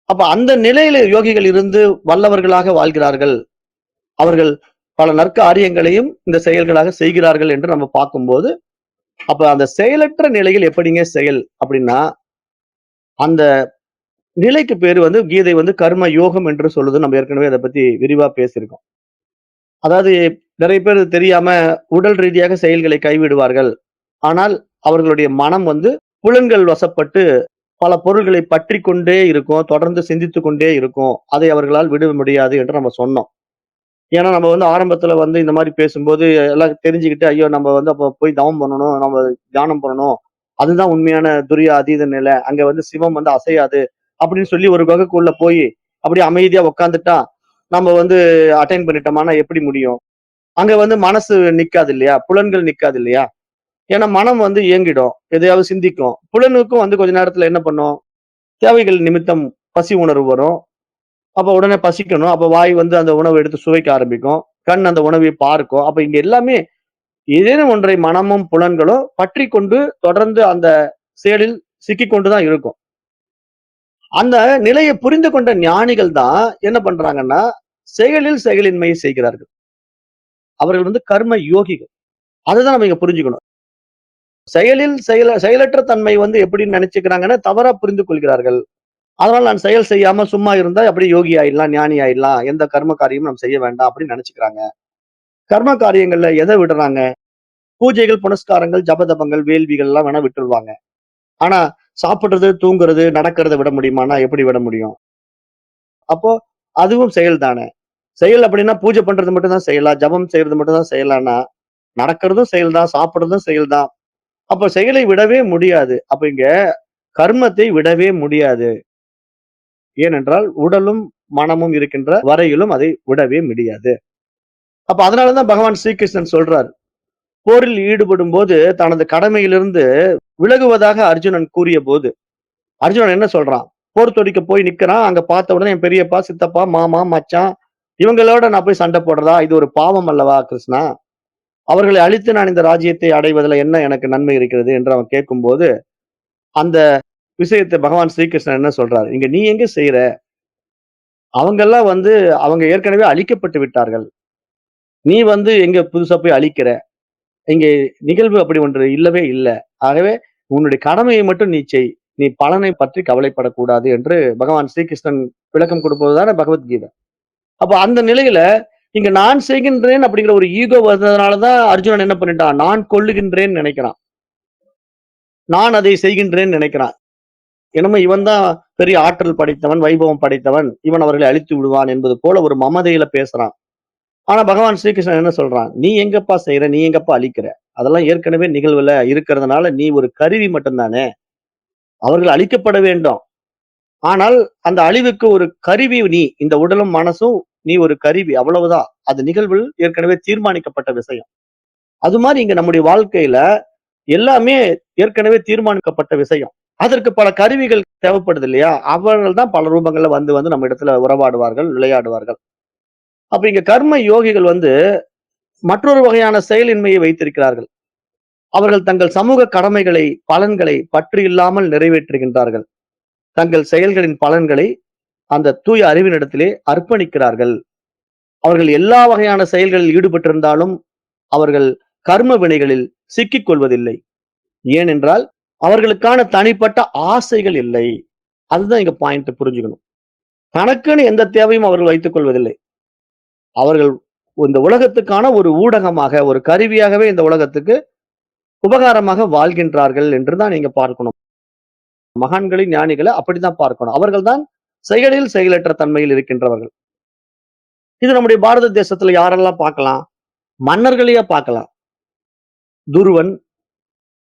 அப்ப அந்த நிலையில யோகிகள் இருந்து வல்லவர்களாக வாழ்கிறார்கள். அவர்கள் பல நற்காரியங்களையும் இந்த செயல்களாக செய்கிறார்கள் என்று நம்ம பார்க்கும்போது, அப்ப அந்த செயலற்ற நிலையில் எப்படிங்க செயல் அப்படின்னா, அந்த நிலைக்கு பேரு கீதை கர்ம யோகம் என்று சொல்லுது. நம்ம ஏற்கனவே அத பத்தி விரிவா பேசியிருக்கோம். அதாவது நிறைய பேர் தெரியாம உடல் ரீதியாக செயல்களை கைவிடுவார்கள். ஆனால் அவர்களுடைய மனம் புலன்கள் வசப்பட்டு பல பொருள்களை பற்றிக் கொண்டே இருக்கும். தொடர்ந்து சிந்தித்துக் கொண்டே இருக்கும். அதை அவர்களால் விட முடியாது என்று நம்ம சொன்னோம். ஏன்னா நம்ம ஆரம்பத்துல இந்த மாரி பேசும்போது எல்லாம் தெரிஞ்சுக்கிட்டு, ஐயோ! நம்ம அப்ப போய் தவம் பண்ணணும். நம்ம தியானம் பண்ணணும். அதுதான் உண்மையான துரிய அதீத நிலை. அங்க சிவம் அசையாது. அப்படின்னு சொல்லி ஒரு குகைக்குள்ள போயி, அப்படியே அமைதியா உட்கார்ந்துட்டா, நம்ம அட்டெண்ட் பண்ணிட்டோமான்னா எப்படி முடியும்? அங்க மனசு நிக்காது இல்லையா? புலன்கள் நிக்காது இல்லையா? ஏன்னா மனம் இயங்கிடும். எதையாவது சிந்திக்கும். புலனுக்கும் கொஞ்ச நேரத்துல என்ன பண்ணும்? தேவைகள் நிமித்தம் பசி உணர்வு வரும். அப்ப உடனே பசிக்கணும். அப்ப வாய் அந்த உணவ எடுத்து சுவைக்க ஆரம்பிக்கும். கண் அந்த உணவை பார்க்கும். அப்ப இங்க எல்லாமே ஏதேனும் ஒன்றை மனமும், புலன்களும் பற்றிக்கொண்டு தொடர்ந்து அந்த செயலில் சிக்கிக் கொண்டு தான் இருக்கும். அந்த நிலையை புரிந்து கொண்ட ஞானிகள் தான் என்ன பண்றாங்கன்னா, செயலில் செயலின்மையை செய்கிறார்கள். அவர்கள் கர்ம யோகிகள். அததான் நம்ம இங்க புரிஞ்சுக்கணும். செயலில் செயலற்ற தன்மை எப்படின்னு நினைச்சுக்கிறாங்கன்னா, தவறா புரிந்து கொள்கிறார்கள். அதனால நான் செயல் செய்யாம சும்மா இருந்தா அப்படியே யோகி ஆயிடலாம், ஞானி ஆயிடலாம். எந்த கர்ம காரியமும் நம்ம செய்ய வேண்டாம் அப்படின்னு நினைச்சுக்கிறாங்க. கர்ம காரியங்கள்ல எத விடுறாங்க? பூஜைகள், புனஸ்காரங்கள், ஜபதபங்கள், வேள்விகள் எல்லாம் வேணா விட்டுருவாங்க. ஆனா சாப்பிடுறது, தூங்குறது, நடக்கிறத விட முடியுமான்னா எப்படி விட முடியும்? அப்போ அதுவும் செயல் தானே. செயல் அப்படின்னா பூஜை பண்றது மட்டும் தான் செயலா? ஜெபம் செய்யறது மட்டும் தான் செயலான்னா, நடக்கிறதும் செயல் தான், சாப்பிடுறதும் செயல் தான். அப்ப செயலை விடவே முடியாது. அப்ப இங்க கர்மத்தை விடவே முடியாது. ஏனென்றால் உடலும், மனமும் இருக்கின்ற வரையிலும் அதை விடவே முடியாது. அப்ப அதனால தான் பகவான் ஸ்ரீகிருஷ்ணன் சொல்றார். போரில் ஈடுபடும்போது தனது கடமையிலிருந்து விலகுவதாக அர்ஜுனன் கூறியபோது, அர்ஜுனன் என்ன சொல்றான்? போர் தொடிக்க போய் நிக்கிறான். அங்க பார்த்த உடனே என் பெரியப்பா, சித்தப்பா, மாமா, மச்சான் இவங்களோட நான் போய் சண்டை போடுறதா? இது ஒரு பாவம் அல்லவா கிருஷ்ணா? அவர்களை அழித்து நான் இந்த ராஜ்யத்தை அடைவதில என்ன எனக்கு நன்மை இருக்கிறது? என்று அவன் கேட்கும்போது, அந்த விஷயத்தை பகவான் ஸ்ரீகிருஷ்ணன் என்ன சொல்றாரு? இங்க நீ எங்க செய்ற? அவங்கெல்லாம் அவங்க ஏற்கனவே அழிக்கப்பட்டு விட்டார்கள். நீ எங்க புதுசா போய் அழிக்கிற? இங்கே நிகழ்வு அப்படி ஒன்று இல்லவே இல்ல. ஆகவே உன்னுடைய கடமையை மட்டும் நீ செய். நீ பலனை பற்றி கவலைப்படக்கூடாது என்று பகவான் ஸ்ரீகிருஷ்ணன் விளக்கம் கொடுப்பது தானே பகவத்கீதை. அப்ப அந்த நிலையில இங்க நான் செய்கின்றேன் அப்படிங்கிற ஒரு ஈகோ வந்ததுனால தான் அர்ஜுனன் என்ன பண்ணிட்டான்? நான் கொல்லுகின்றேன்னு நினைக்கிறான். நான் அதை செய்கின்றேன்னு நினைக்கிறான். என்னமோ இவன் தான் பெரிய ஆற்றல் படைத்தவன், வைபவம் படைத்தவன். இவன் அவர்களை அழித்து விடுவான் என்பது போல ஒரு மமதையில பேசுறான். ஆனா பகவான் ஸ்ரீகிருஷ்ணன் என்ன சொல்றான்? நீ எங்கப்பா செய்ற? நீ எங்கப்பா அழிக்கிற? அதெல்லாம் ஏற்கனவே நிகழ்வுல இருக்கிறதுனால நீ ஒரு கருவி மட்டும் தானே. அவர்கள் அழிக்கப்பட வேண்டும். ஆனால் அந்த அழிவுக்கு ஒரு கருவி நீ. இந்த உடலும், மனசும் நீ ஒரு கருவி. அவ்வளவுதான். அது நிகழ்வில் ஏற்கனவே தீர்மானிக்கப்பட்ட விஷயம். அது மாரி இங்க நம்முடைய வாழ்க்கையில எல்லாமே ஏற்கனவே தீர்மானிக்கப்பட்ட விஷயம். அதற்கு பல கருவிகள் தேவைப்படுது இல்லையா? அவர்கள் தான் பல ரூபங்கள்ல வந்து நம்ம இடத்துல உறவாடுவார்கள், விளையாடுவார்கள். அப்ப இங்க கர்ம யோகிகள் மற்றொரு வகையான செயலின்மையை வைத்திருக்கிறார்கள். அவர்கள் தங்கள் சமூக கடமைகளை, பலன்களை பற்று இல்லாமல் நிறைவேற்றுகின்றார்கள். தங்கள் செயல்களின் பலன்களை அந்த தூய அறிவினிடத்திலே அர்ப்பணிக்கிறார்கள். அவர்கள் எல்லா வகையான செயல்களில் ஈடுபட்டிருந்தாலும் அவர்கள் கர்ம வினைகளில் சிக்கிக் கொள்வதில்லை. ஏனென்றால் அவர்களுக்கான தனிப்பட்ட ஆசைகள் இல்லை. அதுதான் இங்க பாயிண்ட் புரிஞ்சுக்கணும். தனக்குன்னு எந்த தேவையும் அவர்கள் வைத்துக் கொள்வதில்லை. அவர்கள் இந்த உலகத்துக்கான ஒரு ஊடகமாக, ஒரு கருவியாகவே இந்த உலகத்துக்கு உபகாரமாக வாழ்கின்றார்கள் என்றுதான் நீங்க பார்க்கணும். மகான்களை, ஞானிகளை அப்படித்தான் பார்க்கணும். அவர்கள் தான் செயலில் செயலற்ற தன்மையில் இருக்கின்றவர்கள். இது நம்முடைய பாரத தேசத்துல யாரெல்லாம் பார்க்கலாம்? மன்னர்களையே பார்க்கலாம். துருவன்,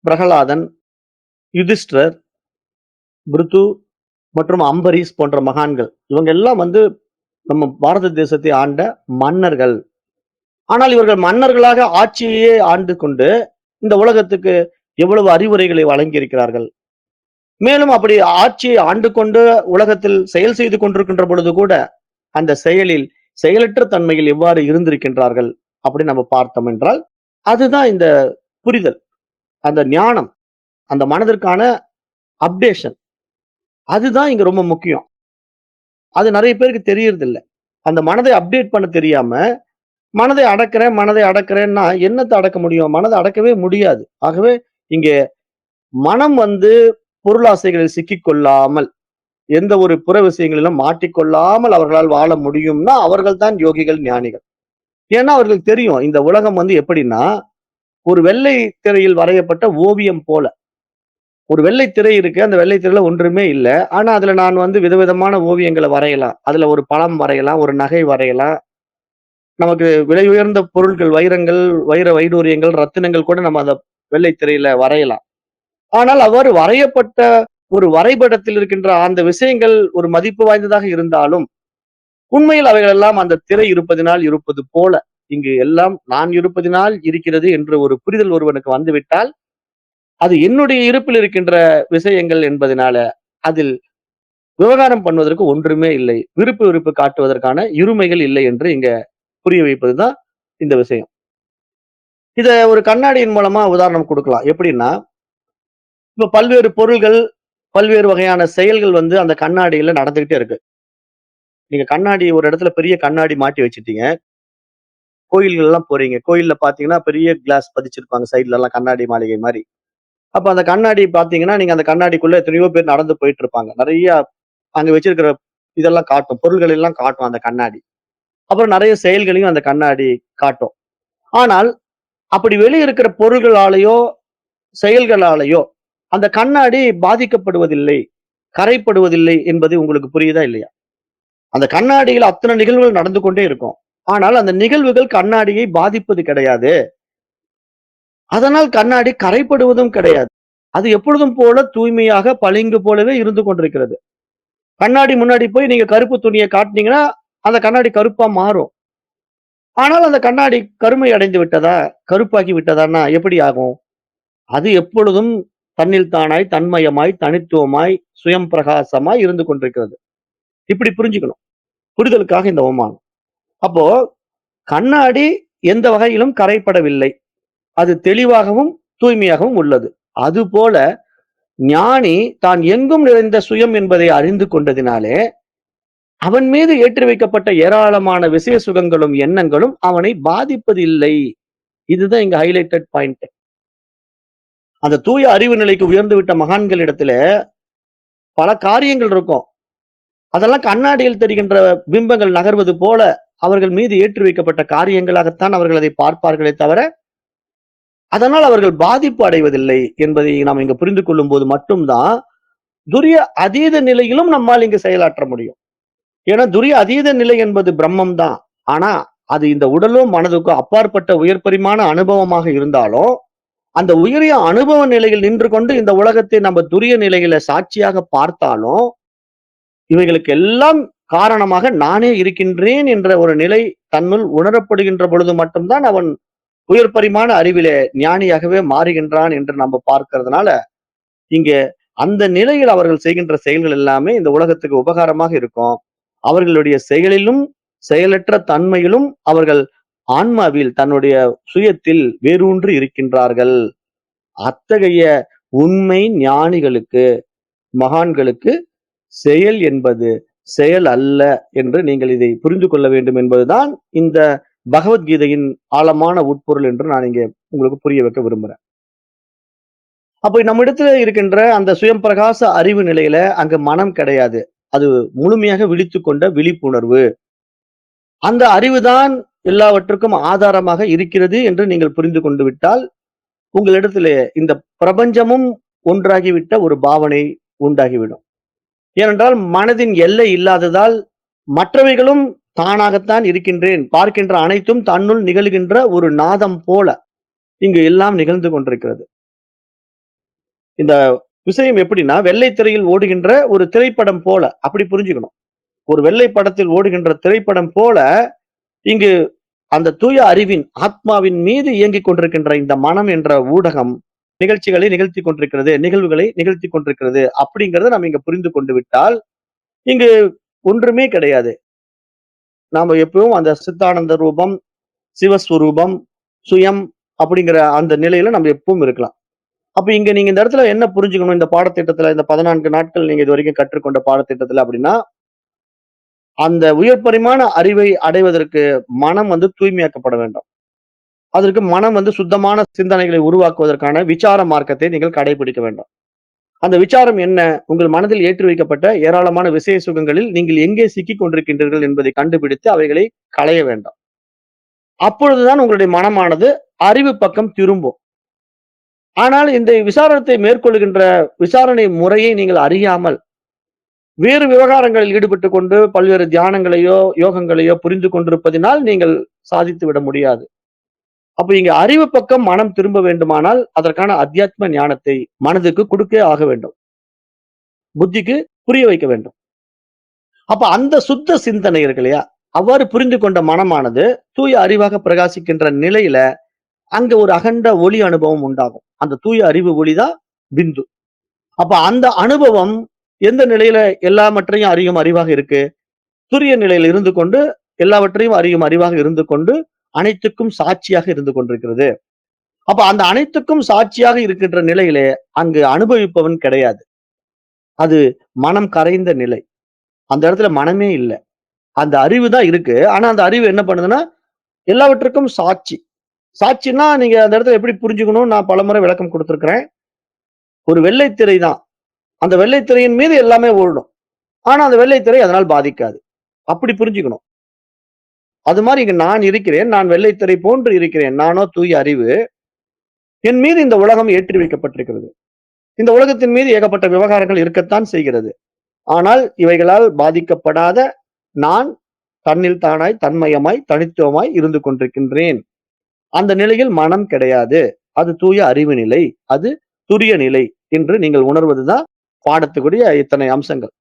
பிரகலாதன், யுதிஷ்டிரர், பிருது மற்றும் அம்பரீஷ் போன்ற மகான்கள். இவங்க எல்லாம் நம்ம பாரத தேசத்தை ஆண்ட மன்னர்கள். ஆனால் இவர்கள் மன்னர்களாக ஆட்சியையே ஆண்டு கொண்டு இந்த உலகத்துக்கு எவ்வளவு அறிவுரைகளை வழங்கியிருக்கிறார்கள். மேலும் அப்படி ஆட்சியை ஆண்டு கொண்டு உலகத்தில் செயல் செய்து கொண்டிருக்கின்ற பொழுது கூட அந்த செயலில் செயலற்ற தன்மையில் எவ்வாறு இருந்திருக்கின்றார்கள் அப்படி நம்ம பார்த்தோம் என்றால் அதுதான் இந்த புரிதல், அந்த ஞானம், அந்த மனதிற்கான அப்டேஷன். அதுதான் இங்க ரொம்ப முக்கியம். அது நிறைய பேருக்கு தெரியறது இல்ல. அந்த மனதை அப்டேட் பண்ண தெரியாம மனதை அடக்கிறேன்னா என்னத்த அடக்க முடியும்? மனதை அடக்கவே முடியாது. ஆகவே இங்கே மனம் பொருளாசைகளில் சிக்கிக் கொள்ளாமல் எந்த ஒரு புற விஷயங்களிலும் மாட்டிக்கொள்ளாமல் அவர்களால் வாழ முடியும்னா அவர்கள் தான் யோகிகள், ஞானிகள். ஏன்னா அவர்களுக்கு தெரியும் இந்த உலகம் எப்படின்னா ஒரு வெள்ளை திரையில் வரையப்பட்ட ஓவியம் போல. ஒரு வெள்ளை திரை இருக்கு. அந்த வெள்ளை திரையில ஒன்றுமே இல்ல. ஆனா அதுல நான் விதவிதமான ஓவியங்கள வரையலாம். அதுல ஒரு பழம் வரையலாம், ஒரு நகை வரையலாம். நமக்கு விலை உயர்ந்த பொருட்கள், வைரங்கள், வைர வைடூரியங்கள், ரத்தினங்கள் கூட நம்ம அந்த வெள்ளை திரையில வரையலாம். ஆனால் அவ்வாறு வரையப்பட்ட ஒரு வரைபடத்தில் இருக்கின்ற அந்த விஷயங்கள் ஒரு மதிப்பு வாய்ந்ததாக இருந்தாலும், உண்மையில் அவைகள் எல்லாம் அந்த திரை இருப்பதினால் இருப்பது போல, இங்கு எல்லாம் நான் இருப்பதினால் இருக்கிறது என்று ஒரு புரிதல் ஒருவனுக்கு வந்துவிட்டால், அது என்னுடைய இருப்பில் இருக்கின்ற விஷயங்கள் என்பதனால, அதில் விவகாரம் பண்ணுவதற்கு ஒன்றுமே இல்லை. விருப்பு வெறுப்பு காட்டுவதற்கான இருமைகள் இல்லை என்று இங்க புரிய வைப்பதுதான் இந்த விஷயம். இத ஒரு கண்ணாடியின் மூலமா உதாரணம் குடுக்கலாம். எப்படின்னா, இப்ப பல்வேறு பொருள்கள், பல்வேறு வகையான செயல்கள் அந்த கண்ணாடியில நடந்துகிட்டே இருக்கு. நீங்க கண்ணாடி ஒரு இடத்துல பெரிய கண்ணாடி மாட்டி வச்சுட்டீங்க. கோயில்கள்லாம் போறீங்க. கோயில்ல பார்த்தீங்கன்னா, பெரிய கிளாஸ் பதிச்சிருப்பாங்க சைடுலலாம் கண்ணாடி மாளிகை மாரி. அப்ப அந்த கண்ணாடி பார்த்தீங்கன்னா, நீங்க அந்த கண்ணாடிக்குள்ள எத்தனையோ பேர் நடந்து போயிட்டு இருப்பாங்க. நெறைய அங்க வச்சிருக்கிற இதெல்லாம் காட்டும். பொருள்கள் எல்லாம் காட்டும் அந்த கண்ணாடி. அப்புறம் நெறைய செயல்களையும் அந்த கண்ணாடி காட்டும். ஆனால், அப்படி வெளிய இருக்கிற பொருள்களாலயோ, செயல்களாலயோ அந்த கண்ணாடி பாதிக்கப்படுவதில்லை, கரைப்படுவதில்லை என்பது உங்களுக்கு புரியுதா இல்லையா? அந்த கண்ணாடியில அத்தனை நிகழ்வுகள் நடந்து கொண்டே இருக்கும். ஆனால் அந்த நிகழ்வுகள் கண்ணாடியை பாதிப்பது கிடையாது. அதனால் கண்ணாடி கரைப்படுவதும் கிடையாது. அது எப்பொழுதும் போல தூய்மையாக பளிங்கு போலவே இருந்து கொண்டிருக்கிறது. கண்ணாடி முன்னாடி போய் நீங்க கருப்பு துணிய காட்டுனீங்கன்னா, அந்த கண்ணாடி கருப்பா மாறும். ஆனால் அந்த கண்ணாடி கருமை அடைந்து விட்டதா? கருப்பாகி விட்டதான்னா எப்படி ஆகும்? அது எப்பொழுதும் தன்னில் தானாய், தன்மயமாய், தனித்துவமாய், சுயம் பிரகாசமாய் இருந்து கொண்டிருக்கிறது. இப்படி புரிஞ்சுக்கணும். புரிதலுக்காக இந்த உவமானம். அப்போ கண்ணாடி எந்த வகையிலும் கரைபடவில்லை. அது தெளிவாகவும், தூய்மையாகவும் உள்ளது. அதுபோல ஞானி தான் எங்கும் நிறைந்த சுயம் என்பதை அறிந்து கொண்டதினாலே, அவன் மீது ஏற்றி வைக்கப்பட்ட ஏராளமான விஷய சுகங்களும், எண்ணங்களும் அவனை பாதிப்பதில்லை. இதுதான் இங்க ஹைலைட்டட் பாயிண்ட். அந்த தூய அறிவு நிலைக்கு உயர்ந்து விட்ட மகான்களிடத்தில பல காரியங்கள் இருக்கும். அதெல்லாம் கண்ணாடியில் தெரிகின்ற பிம்பங்கள் நகர்வது போல, அவர்கள் மீது ஏற்றி வைக்கப்பட்ட காரியங்களாகத்தான் அவர்கள் அதை பார்ப்பார்களே தவிர, அதனால் அவர்கள் பாதிப்பு அடைவதில்லை என்பதை நாம் இங்க புரிந்து கொள்ளும்போது மட்டும் தான், துரிய அதீத நிலையிலும் நம்மால் இங்கு செயலாற்ற முடியும். ஏன்னா துரிய அதீத நிலை என்பது பிரம்மம் தான். ஆனா, அது இந்த உடலும், மனதுக்கும் அப்பாற்பட்ட உயர் பரிமாண அனுபவமாக இருந்தாலும், அந்த உயரிய அனுபவ நிலையில் நின்று கொண்டு இந்த உலகத்தை நம்ம துரிய நிலையில சாட்சியாக பார்த்தாலும், இவைகளுக்கு எல்லாம் காரணமாக நானே இருக்கின்றேன் என்ற ஒரு நிலை தன்னுள் உணரப்படுகின்ற பொழுது மட்டும்தான் அவன் உயர் பரிமாண அறிவிலே ஞானியாகவே மாறுகின்றான் என்று நம்ம பார்க்கிறதுனால, இங்க அந்த நிலையில் அவர்கள் செய்கின்ற செயல்கள் எல்லாமே இந்த உலகத்துக்கு உபகாரமாக இருக்கும். அவர்களுடைய செயலிலும், செயலற்ற தன்மையிலும் அவர்கள் ஆன்மாவில் தன்னுடைய சுயத்தில் வேரூன்றி இருக்கின்றார்கள். அத்தகைய உண்மை ஞானிகளுக்கு, மகான்களுக்கு செயல் என்பது செயல் அல்ல என்று நீங்கள் இதை புரிந்து கொள்ள வேண்டும் என்பதுதான் இந்த பகவத்கீதையின் ஆழமான உட்பொருள் என்று நான் இங்கே உங்களுக்கு புரிய வைக்க விரும்புறேன். அப்ப நம்மிடத்துல இருக்கின்ற அந்த சுயம் பிரகாச அறிவு நிலையில அங்க மனம் கிடையாது. அது முழுமையாக விழித்துக் கொண்ட விழிப்புணர்வு. அந்த அறிவுதான் எல்லாவற்றுக்கும் ஆதாரமாக இருக்கிறது என்று நீங்கள் புரிந்து கொண்டு விட்டால், உங்களிடத்திலே இந்த பிரபஞ்சமும் ஒன்றாகிவிட்ட ஒரு பாவனை உண்டாகிவிடும். ஏனென்றால் மனதின் எல்லை இல்லாததால் மற்றவைகளும் தானாகத்தான் இருக்கின்றேன். பார்க்கின்ற அனைத்தும் தன்னுள் நிகழ்கின்ற ஒரு நாதம் போல இங்கு எல்லாம் நிகழ்ந்து கொண்டிருக்கிறது. இந்த விஷயம் எப்படின்னா, வெள்ளை திரையில் ஓடுகின்ற ஒரு திரைப்படம் போல அப்படி புரிஞ்சுக்கணும். ஒரு வெள்ளை படத்தில் ஓடுகின்ற திரைப்படம் போல இங்கு அந்த தூய அறிவின் ஆத்மாவின் மீது இயங்கிக் கொண்டிருக்கின்ற இந்த மனம் என்ற ஊடகம் நிகழ்ச்சிகளை நிகழ்த்திக் கொண்டிருக்கிறது, நிகழ்வுகளை நிகழ்த்திக் கொண்டிருக்கிறது அப்படிங்கறத நம்ம இங்க புரிந்து கொண்டு விட்டால், இங்கு ஒன்றுமே கிடையாது. நாம எப்பவும் அந்த சித்தானந்த ரூபம், சிவஸ்வரூபம், சுயம் அப்படிங்கிற அந்த நிலையில நம்ம எப்பவும் இருக்கலாம். அப்ப இங்க நீங்க இந்த இடத்துல என்ன புரிஞ்சுக்கணும் இந்த பாடத்திட்டத்துல, இந்த 14 நாட்கள் நீங்க இதுவரைக்கும் கற்றுக்கொண்ட பாடத்திட்டத்துல அப்படின்னா, அந்த உயர் பரிமாண அறிவை அடைவதற்கு மனம் தூய்மையாக்கப்பட வேண்டும். அதற்கு மனம் சுத்தமான சிந்தனைகளை உருவாக்குவதற்கான விசார மார்க்கத்தை நீங்கள் கடைபிடிக்க வேண்டும். அந்த விசாரம் என்ன? உங்கள் மனதில் ஏற்றி வைக்கப்பட்ட ஏராளமான விஷய சுகங்களில் நீங்கள் எங்கே சிக்கிக் கொண்டிருக்கின்றீர்கள் என்பதை கண்டுபிடித்து அவைகளை களைய வேண்டும். அப்பொழுதுதான் உங்களுடைய மனமானது அறிவு பக்கம் திரும்பும். ஆனால் இந்த விசாரணத்தை மேற்கொள்கின்ற விசாரணை முறையை நீங்கள் அறியாமல் வேறு விவகாரங்களில் ஈடுபட்டுக் கொண்டு பல்வேறு தியானங்களையோ, யோகங்களையோ புரிந்து கொண்டிருப்பதினால் நீங்கள் சாதித்து விட முடியாது. அப்ப இங்க அறிவு பக்கம் மனம் திரும்ப வேண்டுமானால் அதற்கான அத்தியாத்ம ஞானத்தை மனதுக்கு கொடுக்கே ஆக வேண்டும். புத்திக்கு புரிய வைக்க வேண்டும். அப்ப அந்த சுத்த சிந்தனை இருக்கு இல்லையா? அவ்வாறு புரிந்து கொண்ட மனமானது தூய அறிவாக பிரகாசிக்கின்ற நிலையில அங்க ஒரு அகண்ட ஒளி அனுபவம் உண்டாகும். அந்த தூய அறிவு ஒளிதான் பிந்து. அப்ப அந்த அனுபவம் எந்த நிலையில எல்லாவற்றையும் அறியும் அறிவாக இருக்கு? துரிய நிலையில் இருந்து கொண்டு எல்லாவற்றையும் அறியும் அறிவாக இருந்து கொண்டு அனைத்துக்கும் சாட்சியாக இருந்து கொண்டிருக்கிறது. அப்ப அந்த அனைத்துக்கும் சாட்சியாக இருக்கின்ற நிலையிலே அங்கு அனுபவிப்பவன் கிடையாது. அது மனம் கரைந்த நிலை. அந்த இடத்துல மனமே இல்ல. அந்த அறிவு தான் இருக்கு. ஆனா அந்த அறிவு என்ன பண்ணுதுன்னா, எல்லாவற்றுக்கும் சாட்சி. சாட்சின்னா நீங்க அந்த இடத்துல எப்படி புரிஞ்சுக்கணும்? நான் பலமுறை விளக்கம் குடுத்திருக்கிறேன். ஒரு வெள்ளை திரை தான். அந்த வெள்ளை திரையின் மீது எல்லாமே ஓடும். ஆனா அந்த வெள்ளை திரை அதனால் பாதிக்காது. அப்படி புரிஞ்சுக்கணும். அது மாரி இங்க நான் இருக்கிறேன். நான் வெள்ளை திரை போன்று இருக்கிறேன். நானோ தூய அறிவு. என் மீது இந்த உலகம் ஏற்றி வைக்கப்பட்டிருக்கிறது. இந்த உலகத்தின் மீது ஏகப்பட்ட விவகாரங்கள் இருக்கத்தான் செய்கிறது. ஆனால் இவைகளால் பாதிக்கப்படாத நான் தன்னில் தானாய், தன்மயமாய், தனித்துவமாய் இருந்து கொண்டிருக்கின்றேன். அந்த நிலையில் மனம் கிடையாது. அது தூய அறிவு நிலை. அது துரிய நிலை என்று நீங்கள் உணர்வதுதான் பாடத்துக்குரிய இத்தனை அம்சங்கள்.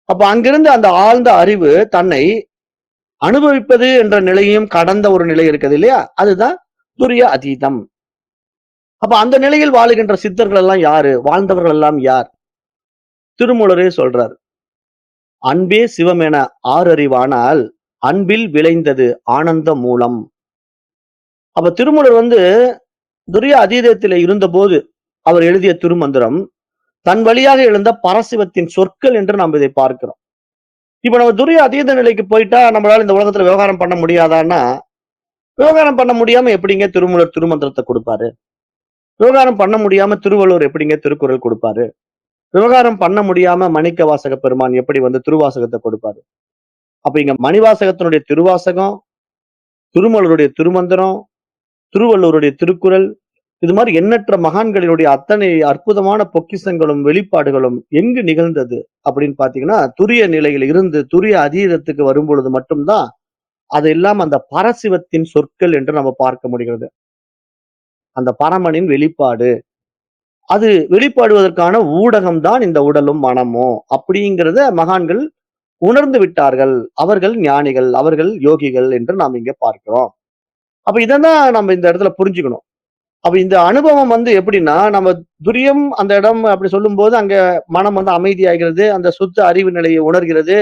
அப்ப அங்கிருந்து அந்த ஆழ்ந்த அறிவு தன்னை அனுபவிப்பது என்ற நிலையையும் கடந்த ஒரு நிலை இருக்குது இல்லையா? அதுதான் துரிய அதீதம். அப்ப அந்த நிலையில் வாழுகின்ற சித்தர்கள் எல்லாம் யாரு? வாழ்ந்தவர்கள் எல்லாம் யார்? திருமூலரே சொல்றார். அன்பே சிவம் என ஆரறிவானால் அன்பில் விளைந்தது ஆனந்த மூலம். அப்ப திருமூலர் வந்து துரிய அதீதத்திலே இருந்தபோது அவர் எழுதிய திருமந்திரம் தன் வழியாக எழுந்த பரசிவத்தின் சொற்கள் என்று நாம் இதை பார்க்கிறோம். இப்ப நம்ம துரிய அதீத நிலைக்கு போயிட்டா நம்மளால இந்த உலகத்துல விவகாரம் பண்ண முடியாதான்னா, விவகாரம் பண்ண முடியாம எப்படிங்க திருமூலர் திருமந்திரத்தை கொடுப்பாரு? விவகாரம் பண்ண முடியாம திருவள்ளுவர் எப்படிங்க திருக்குறள் கொடுப்பாரு? விவகாரம் பண்ண முடியாம மாணிக்கவாசக பெருமான் எப்படி வந்து திருவாசகத்தை கொடுப்பாரு? அப்ப இங்க மணிவாசகத்தினுடைய திருவாசகம், திருமூலருடைய திருமந்திரம், திருவள்ளுவருடைய திருக்குறள், இது மாதிரி எண்ணற்ற மகான்களினுடைய அத்தனை அற்புதமான பொக்கிஷங்களும் வெளிப்பாடுகளும் எங்கு நிகழ்ந்தது அப்படின்னு பாத்தீங்கன்னா, துரிய நிலையில் இருந்து துரிய அதீதத்துக்கு வரும்பொழுது மட்டும்தான் அதெல்லாம் அந்த பரசிவத்தின் சொற்கள் என்று நம்ம பார்க்க முடிகிறது. அந்த பரமனின் வெளிப்பாடு. அது வெளிப்படுவதற்கான ஊடகம் தான் இந்த உடலும் மனமும் அப்படிங்கிறத மகான்கள் உணர்ந்து விட்டார்கள். அவர்கள் ஞானிகள், அவர்கள் யோகிகள் என்று நாம் இங்க பார்க்கிறோம். அப்ப இததான் நம்ம இந்த இடத்துல புரிஞ்சுக்கணும். அப்ப இந்த அனுபவம் வந்து எப்படின்னா, நம்ம துரியம் அந்த இடம் அப்படி சொல்லும்போது, அங்க மனம் வந்து அமைதியாகிறது. அந்த சுத்த அறிவு நிலையை உணர்கிறது.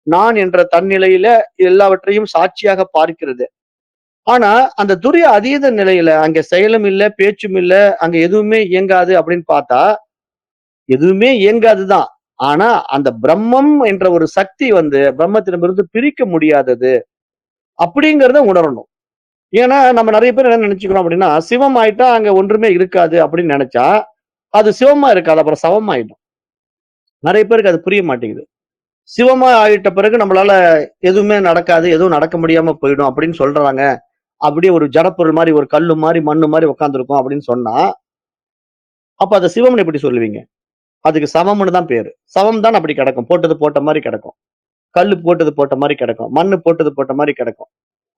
நான் என்ற தன்னிலையில எல்லாவற்றையும் சாட்சியாக பார்க்கிறது. ஆனா, அந்த துரிய அதீத நிலையில அங்க செயலும் இல்ல, பேச்சும் இல்ல, அங்க எதுவுமே இயங்காது அப்படின்னு பார்த்தா, எதுவுமே இயங்காதுதான். ஆனா, அந்த பிரம்மம் என்ற ஒரு சக்தி வந்து பிரம்மத்திடமிருந்து பிரிக்க முடியாதது. அப்படிங்கிறத உணரணும். ஏன்னா, நம்ம நெறைய பேர் என்ன நெனச்சுக்கிறோம் அப்படின்னா, சிவம் ஆயிட்டா அங்க ஒன்றுமே இருக்காது அப்படின்னு நெனச்சா, அது சிவமா இருக்காது. அப்புறம் சவமாயிடும். நெறைய பேருக்கு அது புரிய மாட்டேங்குது. சிவமா ஆயிட்ட பிறகு நம்மளால எதுவுமே நடக்காது, எதுவும் நடக்க முடியாம போயிடும் அப்படின்னு சொல்றாங்க. அப்படியே ஒரு ஜடப்பொருள் மாரி, ஒரு கல்லு மாரி, மண்ணு மாரி உட்கார்ந்திருக்கும் அப்படின்னு சொன்னா, அப்ப அத சிவம்னு எப்படி சொல்லுவீங்க? அதுக்கு சமம்னு தான் பேரு. சவம் தான் அப்படி கிடக்கும். போட்டது போட்ட மாரி கிடக்கும். கல்லு போட்டது போட்ட மாரி கிடக்கும். மண்ணு போட்டது போட்ட மாரி கிடக்கும்.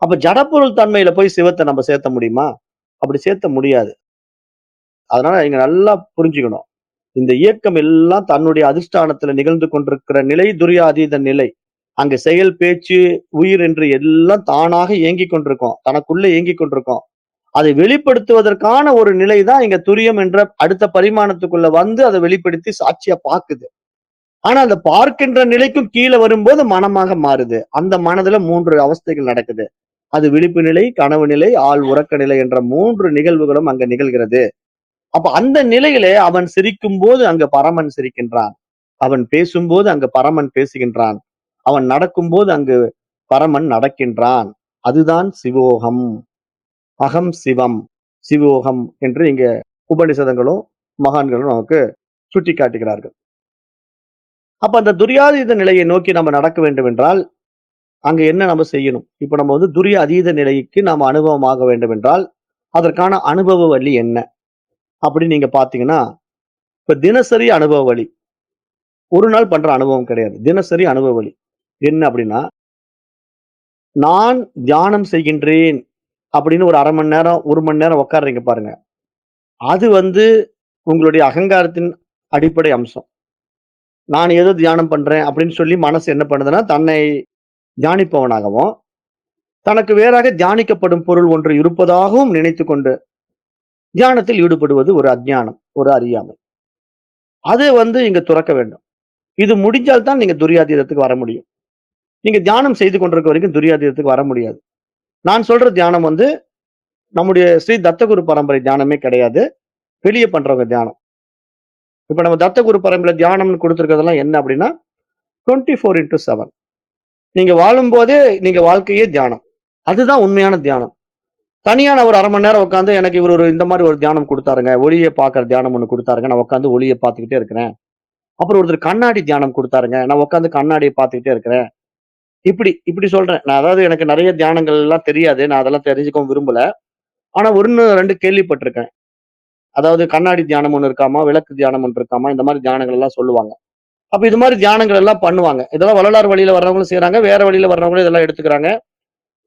அப்ப ஜடப்பொருள் தன்மையில போய் சிவத்த நம்ம சேர்த்த முடியுமா? அப்படி சேர்த்த முடியாது. அதனால இங்க நல்லா புரிஞ்சுக்கணும். இந்த இயக்கம் எல்லாம் தன்னுடைய அதிஷ்டானத்துல நிகழ்ந்து கொண்டிருக்கிற நிலை துரியாதீத நிலை. அங்க செயல், பேச்சு, உயிர் என்று எல்லாம் தானாக இயங்கிக் கொண்டிருக்கும். தனக்குள்ள இயங்கிக் கொண்டிருக்கும். அதை வெளிப்படுத்துவதற்கான ஒரு நிலை தான் இங்க துரியம் என்ற அடுத்த பரிமாணத்துக்குள்ள வந்து அதை வெளிப்படுத்தி சாட்சியா பாக்குது. ஆனா அந்த பார்க்கின்ற நிலைக்கும் கீழே வரும்போது மனமாக மாறுது. அந்த மனதுல 3 அவஸ்தைகள் நடக்குது. அது விழிப்பு நிலை, கனவு நிலை, ஆழ் உறக்க நிலை என்ற 3 நிகழ்வுகளும் அங்க நிகழ்கிறது. அப்ப அந்த நிலையிலே அவன் சிரிக்கும்போது அங்க பரமன் சிரிக்கின்றான். அவன் பேசும்போது அங்கு பரமன் பேசுகின்றான். அவன் நடக்கும்போது அங்கு பரமன் நடக்கின்றான். அதுதான் சிவோகம். அகம் சிவம், சிவோகம் என்று இங்க உபநிஷதங்களும், மகான்களும் நமக்கு சுட்டிக்காட்டுகிறார்கள். அப்ப அந்த துரியாதீத நிலையை நோக்கி நம்ம நடக்க வேண்டும் என்றால், அங்க என்ன நம்ம செய்யணும்? இப்ப நம்ம வந்து துரிய அதீத நிலைக்கு நாம அனுபவமாக வேண்டும் என்றால், அதற்கான அனுபவ வழி என்ன? அப்படின்னு நீங்க பார்த்தீங்கன்னா, இப்ப தினசரி அனுபவ வழி. ஒரு நாள் பண்ற அனுபவம் கிடையாது. தினசரி அனுபவ வழி. என்ன அப்படின்னா, நான் தியானம் செய்கின்றேன் அப்படின்னு ஒரு 1/2 மணி நேரம், 1 மணி நேரம் உட்கார்றீங்க பாருங்க. அது வந்து உங்களுடைய அகங்காரத்தின் அடிப்படை அம்சம். நான் ஏதோ தியானம் பண்றேன் அப்படின்னு சொல்லி மனசு என்ன பண்ணுதுன்னா, தன்னை தியானிப்பவனாகவும், தனக்கு வேறாக தியானிக்கப்படும் பொருள் ஒன்று இருப்பதாகவும் நினைத்துக் கொண்டு தியானத்தில் ஈடுபடுவது ஒரு அஞ்ஞானம், ஒரு அறியாமை. அது வந்து இங்க துறக்க வேண்டும். இது முடிஞ்சால் தான் நீங்க துரியாதீதத்துக்கு வர முடியும். நீங்க தியானம் செய்து கொண்டிருக்க வரைக்கும் துரியாதீதத்துக்கு வர முடியாது. நான் சொல்ற தியானம் வந்து நம்முடைய ஸ்ரீ தத்தகுரு பரம்பரை தியானமே கிடையாது. வெளிய பண்றவங்க தியானம். இப்ப நம்ம தத்தகுரு பரம்பரையில தியானம்னு குடுத்திருக்கிறதெல்லாம் என்ன அப்படின்னா, 24/7. நீங்க வாழும்போதே நீங்க வாழ்க்கையே தியானம். அதுதான் உண்மையான தியானம். தனியா நான் ஒரு 1/2 மணி நேரம் உட்கார்ந்து எனக்கு இவரு ஒரு இந்த மாரி ஒரு தியானம் குடுத்தாருங்க. ஒளிய பார்க்கிற தியானம் ஒண்ணு குடுத்தாருங்க. நான் உட்கார்ந்து ஒளிய பார்த்துக்கிட்டே இருக்கிறேன். அப்புறம் ஒருத்தர் கண்ணாடி தியானம் குடுத்தாருங்க. நான் உட்கார்ந்து கண்ணாடிய பார்த்துக்கிட்டே இருக்கிறேன். இப்படி சொல்றேன். நான் அதாவது எனக்கு நெறைய தியானங்கள் எல்லாம் தெரியாது. நான் அதெல்லாம் தெரிஞ்சுக்கவும் விரும்பல. ஆனா 1, 2 கேள்விப்பட்டிருக்கேன். அதாவது கண்ணாடி தியானம் ஒண்ணு இருக்காமா, விளக்கு தியானம் ஒண்ணு இருக்காமா, இந்த மாரி தியானங்கள் எல்லாம் சொல்லுவாங்க. அப்ப இது மாரி தியானங்கள் எல்லாம் பண்ணுவாங்க. இதெல்லாம் வள்ளலார் வழியில வர்றவங்களும் செய்றாங்க. வேற வழியில வர்றவங்களும் இதெல்லாம் எடுத்துக்கிறாங்க.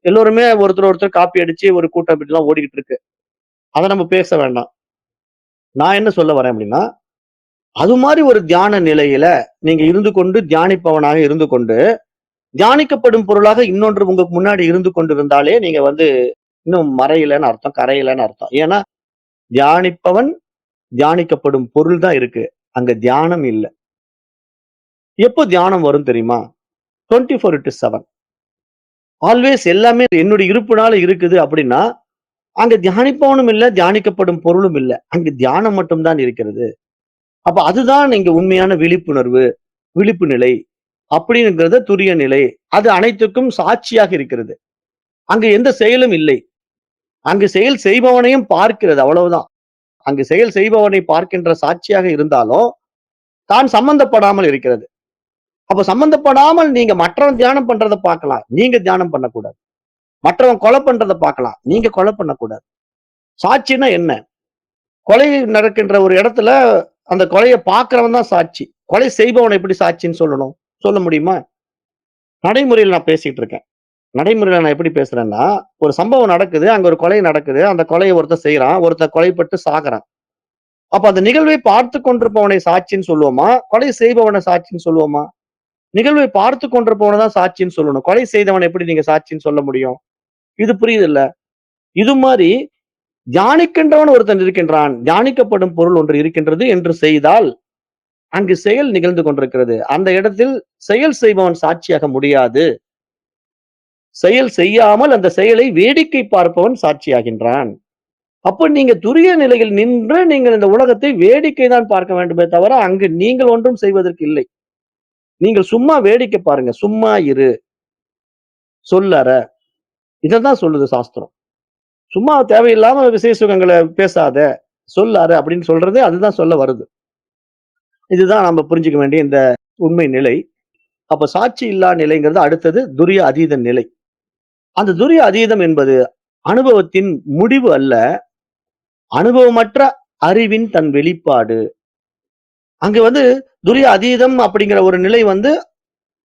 எல்லோருமே ஒருத்தர் காப்பி அடிச்சு ஒரு கூட்டம் இப்படிலாம் ஓடிக்கிட்டு இருக்கு. அத நம்ம பேச வேண்டாம். நான் என்ன சொல்ல வரேன் அப்படின்னா, அது மாரி ஒரு தியான நிலையில நீங்க இருந்து கொண்டு தியானிப்பவனாக இருந்து கொண்டு, தியானிக்கப்படும் பொருளாக இன்னொன்று உங்களுக்கு முன்னாடி இருந்து கொண்டிருந்தாலே நீங்க வந்து இன்னும் மறையலன்னு அர்த்தம், கரையலன்னு அர்த்தம். ஏன்னா தியானிப்பவன், தியானிக்கப்படும் பொருள் தான் இருக்கு. அங்க தியானம் இல்ல. எப்போ தியானம் வரும் தெரியுமா? 24/7 ஆல்வேஸ் எல்லாமே என்னுடைய இருப்புனால இருக்குது அப்படின்னா, அங்க தியானிப்பவனும் இல்ல, தியானிக்கப்படும் பொருளும் இல்ல. அங்கு தியானம் மட்டும் தான் இருக்கிறது. அப்ப அதுதான் இங்க உண்மையான விழிப்புணர்வு, விழிப்பு நிலை அப்படிங்கிறது துரிய நிலை. அது அனைத்துக்கும் சாட்சியாக இருக்கிறது. அங்கு எந்த செயலும் இல்லை. அங்கு செயல் செய்பவனையும் பார்க்கிறது அவ்வளவுதான். அங்கு செயல் செய்பவனை பார்க்கின்ற சாட்சியாக இருந்தாலும், தான் சம்பந்தப்படாமல் இருக்கிறது. அப்ப சம்பந்தப்படாமல் நீங்க மற்றவன் தியானம் பண்றத பார்க்கலாம். நீங்க தியானம் பண்ணக்கூடாது. மற்றவன் கொலை பண்றத பார்க்கலாம். நீங்க கொலை பண்ணக்கூடாது. சாட்சின்னா என்ன? கொலை நடக்கின்ற ஒரு இடத்துல அந்த கொலைய பார்க்கிறவன் தான் சாட்சி. கொலை செய்பவன் எப்படி சாட்சின்னு சொல்லணும்? சொல்ல முடியுமா? நடைமுறையில நான் பேசிட்டு இருக்கேன். நடைமுறையில நான் எப்படி பேசுறேன்னா, ஒரு சம்பவம் நடக்குது. அங்க ஒரு கொலை நடக்குது. அந்த கொலைய ஒருத்தன் செய்றான். ஒருத்தன் கொலைப்பட்டு சாகுறான். அப்ப அந்த நிகழ்வை பார்த்துக் கொண்டிருப்பவனை சாட்சின்னு சொல்லுவோமா? கொலை செய்பவன சாட்சின்னு சொல்லுவோமா? நிகழ்வை பார்த்துக் கொண்டிருப்பவன தான் சாட்சின்னு சொல்லணும். கொலை செய்தவன எப்படி நீங்க சாட்சின்னு சொல்ல முடியும்? இது புரியுதுல்ல? இது மாரி தியானிக்கின்றவன் ஒருத்தன் இருக்கின்றான். தியானிக்கப்படும் பொருள் ஒன்று இருக்கின்றது என்று செய்தால், அங்கு செயல் நிகழ்ந்து கொண்டிருக்கிறது. அந்த இடத்தில் செயல் செய்பவன் சாட்சியாக முடியாது. செயல் செய்யாமல் அந்த செயலை வேடிக்கை பார்ப்பவன் சாட்சியாகின்றான். அப்ப நீங்க துரிய நிலையில் நின்று நீங்கள் இந்த உலகத்தை வேடிக்கை தான் பார்க்க வேண்டுமே தவிர, அங்கு நீங்கள் ஒன்றும் செய்வதற்கு இல்லை. நீங்கள் சும்மா வேடிக்கை பாருங்க. சும்மா இரு. சொல்லற. இததான் சொல்லுது சாஸ்திரம். சும்மா தேவையில்லாம விசேஷ சுகங்கள பேசாத. சொல்லற அப்படின்னு சொல்றது அதுதான் சொல்ல வருது. இதுதான் நம்ம புரிஞ்சுக்க வேண்டிய இந்த உண்மை நிலை. அப்ப சாட்சி இல்லா நிலைங்கிறது அடுத்தது துரிய அதீத நிலை. அந்த துரிய அதீதம் என்பது அனுபவத்தின் முடிவு அல்ல. அனுபவமற்ற அறிவின் தன் வெளிப்பாடு. அங்க வந்து துரிய அதீதம் அப்படிங்கிற ஒரு நிலை வந்து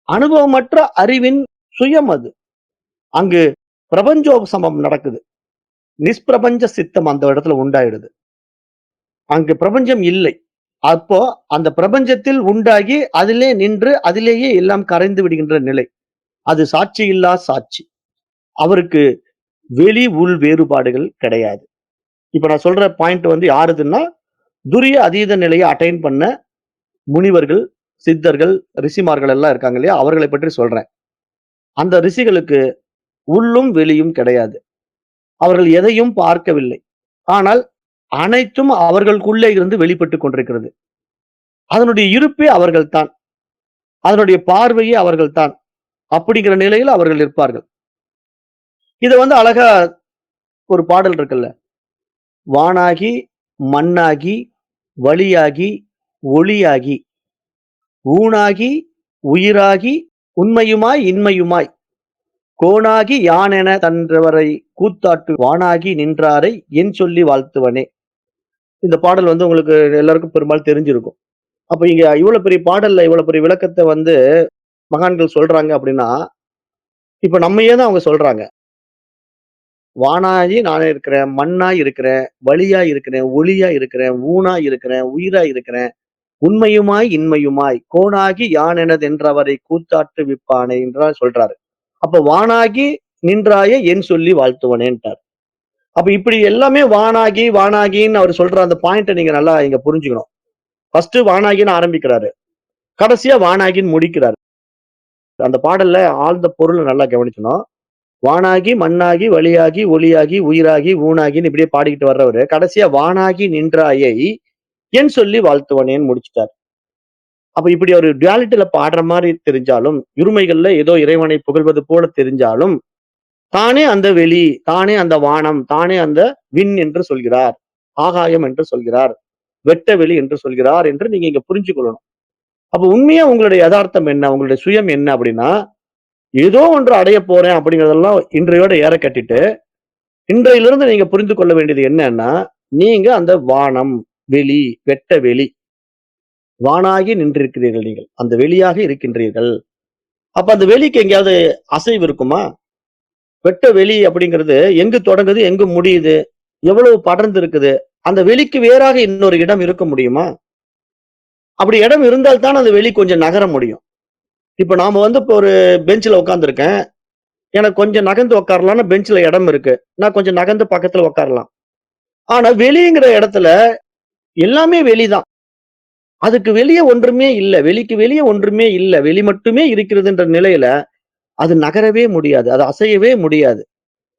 அனுபவமற்ற அறிவின் சுயம் அது. அங்கு பிரபஞ்சோபசமம் நடக்குது. நிஷ்பிரபஞ்ச சித்தம் அந்த இடத்துல உண்டாயிடுது. அங்கு பிரபஞ்சம் இல்லை. அப்போ அந்த பிரபஞ்சத்தில் உண்டாகி அதிலே நின்று அதிலேயே எல்லாம் கரைந்து விடுகின்ற நிலை. அது சாட்சி இல்லா சாட்சி. அவருக்கு வெளி உள் வேறுபாடுகள் கிடையாது. இப்ப நான் சொல்ற பாயிண்ட் வந்து யாருதுன்னா, துரிய அதீத நிலையை அட்டைன் பண்ண முனிவர்கள், சித்தர்கள், ரிஷிமார்கள் எல்லாம் இருக்காங்க இல்லையா? அவர்களை பற்றி சொல்றேன். அந்த ரிஷிகளுக்கு உள்ளும் வெளியும் கிடையாது. அவர்கள் எதையும் பார்க்கவில்லை. ஆனால் அனைத்தும் அவர்களுக்குள்ளே இருந்து வெளிப்பட்டுக் கொண்டிருக்கிறது. அதனுடைய இருப்பே அவர்கள்தான். அதனுடைய பார்வையே அவர்கள்தான். அப்படிங்கிற நிலையில் அவர்கள் இருப்பார்கள். இத வந்து அழகா ஒரு பாடல் இருக்குல்ல. வானாகி, மண்ணாகி, வழியாகி, ஒளியாகி, ஊனாகி, உயிராகி, உண்மையுமாய், இன்மையுமாய், கோனாகி யானென தன்றவரை கூத்தாட்டு வானாகி நின்றாரை என் சொல்லி வாழ்த்துவனே. இந்த பாடல் வந்து உங்களுக்கு எல்லாருக்கும் பெரும்பாலும் தெரிஞ்சிருக்கும். அப்ப இங்க இவ்வளவு பெரிய பாடல்ல இவ்வளவு பெரிய விளக்கத்த வந்து மகான்கள் சொல்றாங்க அப்படின்னா, இப்ப நம்மையே தான் அவங்க சொல்றாங்க. வானாகி நானே இருக்கிறேன், மண்ணாய் இருக்கிறேன், வழியாய் இருக்கிறேன், ஒளியாய் இருக்கிறேன், ஊனாய் இருக்கிறேன், உயிராய் இருக்கிறேன், உண்மையுமாய், இன்மையுமாய், கோனாகி யானெனதென்றவரை கூத்தாட்டு விப்பானே என்றார் சொல்றாரு. அப்ப வானாகி நின்றாயே என் சொல்லி வாழ்த்துவனேன்ட்டார். அப்ப இப்படி எல்லாமே வானாகி, வானாகின்னு அவர் சொல்ற அந்த பாயிண்ட்ட நீங்க நல்லா இங்க புரிஞ்சுக்கணும். ஃபர்ஸ்ட் வானாகின்னு ஆரம்பிக்கிறாரு. கடைசியா வானாகின்னு முடிக்கிறாரு. அந்த பாடல்ல ஆழ்ந்த பொருள நல்லா கவனிக்கணும். வானாகி, மண்ணாகி, வழியாகி, ஒளியாகி, உயிராகி, ஊனாகின்னு இப்படியே பாடிக்கிட்டு வர்றவரு, கடைசியா வானாகி நின்றாயை என் சொல்லி வாழ்த்துவனேன்னு முடிச்சுட்டாரு. அப்ப இப்படி ஒரு டுயாலிட்டில பாடுற மாரி தெரிஞ்சாலும், இருமைகள்ல ஏதோ இறைவனை புகழ்வது போல தெரிஞ்சாலும், தானே அந்த வெளி, தானே அந்த வானம், தானே அந்த விண் என்று சொல்கிறார். ஆகாயம் என்று சொல்கிறார். வெட்ட வெளி என்று சொல்கிறார் என்று நீங்க இங்க புரிஞ்சு கொள்ளணும். அப்ப உண்மையா உங்களுடைய யதார்த்தம் என்ன? உங்களுடைய சுயம் என்ன அப்படின்னா, ஏதோ ஒன்று அடைய போறேன் அப்படிங்கிறதெல்லாம் இன்றையோட ஏற கட்டிட்டு, இன்றையிலிருந்து நீங்க புரிந்து கொள்ள வேண்டியது என்னன்னா, நீங்க அந்த வானம், வெளி, வெட்ட வெளி, வானாகி நின்றிருக்கிறீர்கள் நீங்கள். அந்த வெளியாக இருக்கின்றீர்கள். அப்ப அந்த வெளிக்கு எங்கேயாவது அசைவு இருக்குமா? வெட்ட வெளி அப்படிங்கிறது எங்கு தொடங்குது, எங்கு முடியுது? எவ்வளவு படர்ந்து இருக்குது? அந்த வெளிக்கு வேறாக இன்னொரு இடம் இருக்க முடியுமா? அப்படி இடம் இருந்தால் தான் அந்த வெளி கொஞ்சம் நகர முடியும். இப்ப நாம வந்து இப்ப ஒரு பெஞ்ச்ல உட்கார்ந்திருக்கேன். எனக்கு கொஞ்சம் நகர்ந்து உட்காரலாம்னு பெஞ்ச்ல இடம் இருக்கு. நான் கொஞ்சம் நகர்ந்து பக்கத்துல உட்காரலாம். ஆனா வெளிங்கிற இடத்துல எல்லாமே வெளிதான். அதுக்கு வெளிய ஒன்றுமே இல்ல. வெளிக்கு வெளிய ஒன்றுமே இல்ல. வெளி மட்டுமே இருக்கிறதுன்ற நிலையில, அது நகரவே முடியாது. அது அசையவே முடியாது.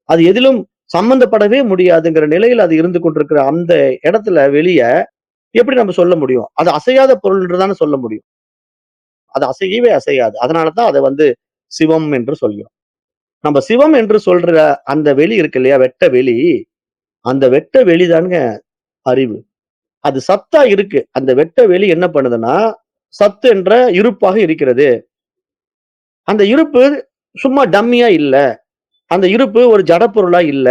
அது எதிலும் சம்பந்தப்படவே முடியாதுங்கிற நிலையில அது இருந்து கொண்டிருக்கிற அந்த இடத்துல வெளிய எப்படி நம்ம சொல்ல முடியும்? அது அசையாத பொருள் என்று தானே சொல்ல முடியும். அது அசையவே அசையாது. அதனால தான் அத வந்து சிவம் என்று சொல்கிறோம். நம்ம சிவம் என்று சொல்ற அந்த வெளி இருக்கு இல்லையா? வெட்ட வெளி. அந்த வெட்ட வெளி தானுங்க அறிவு. அது சத்தா இருக்கு. அந்த வெட்ட வெளி என்ன பண்ணுதுன்னா, சத்து என்ற இருப்பாக இருக்கிறது. அந்த இருப்பு சும்மா டம்மியா இல்ல. அந்த இருப்பு ஒரு ஜட பொருளா இல்ல.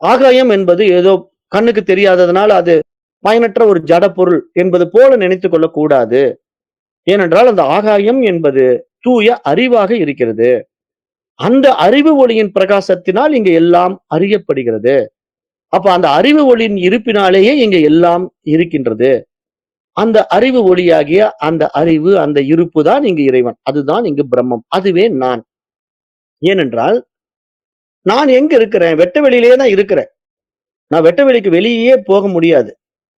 ஆகாயம் என்பது ஏதோ கண்ணுக்கு தெரியாததுனால அது பயனற்ற ஒரு ஜட பொருள் என்பது போல நினைத்துக் கொள்ளக் கூடாது. ஏனென்றால் அந்த ஆகாயம் என்பது தூய அறிவாக இருக்கிறது. அந்த அறிவு ஒளியின் பிரகாசத்தினால் இங்க எல்லாம் அறியப்படுகிறது. அப்ப அந்த அறிவு ஒளியின் இருப்பினாலேயே இங்க எல்லாம் இருக்கின்றது. அந்த அறிவு ஒளியாகிய அந்த அறிவு, அந்த இருப்பு தான் இங்கு இறைவன். அதுதான் இங்கு பிரம்மம். அதுவே நான். ஏனென்றால், நான் எங்க இருக்கிறேன்? வெட்ட வெளியிலேயே தான் இருக்கிறேன். நான் வெட்ட வெளிக்கு வெளியே போக முடியாது.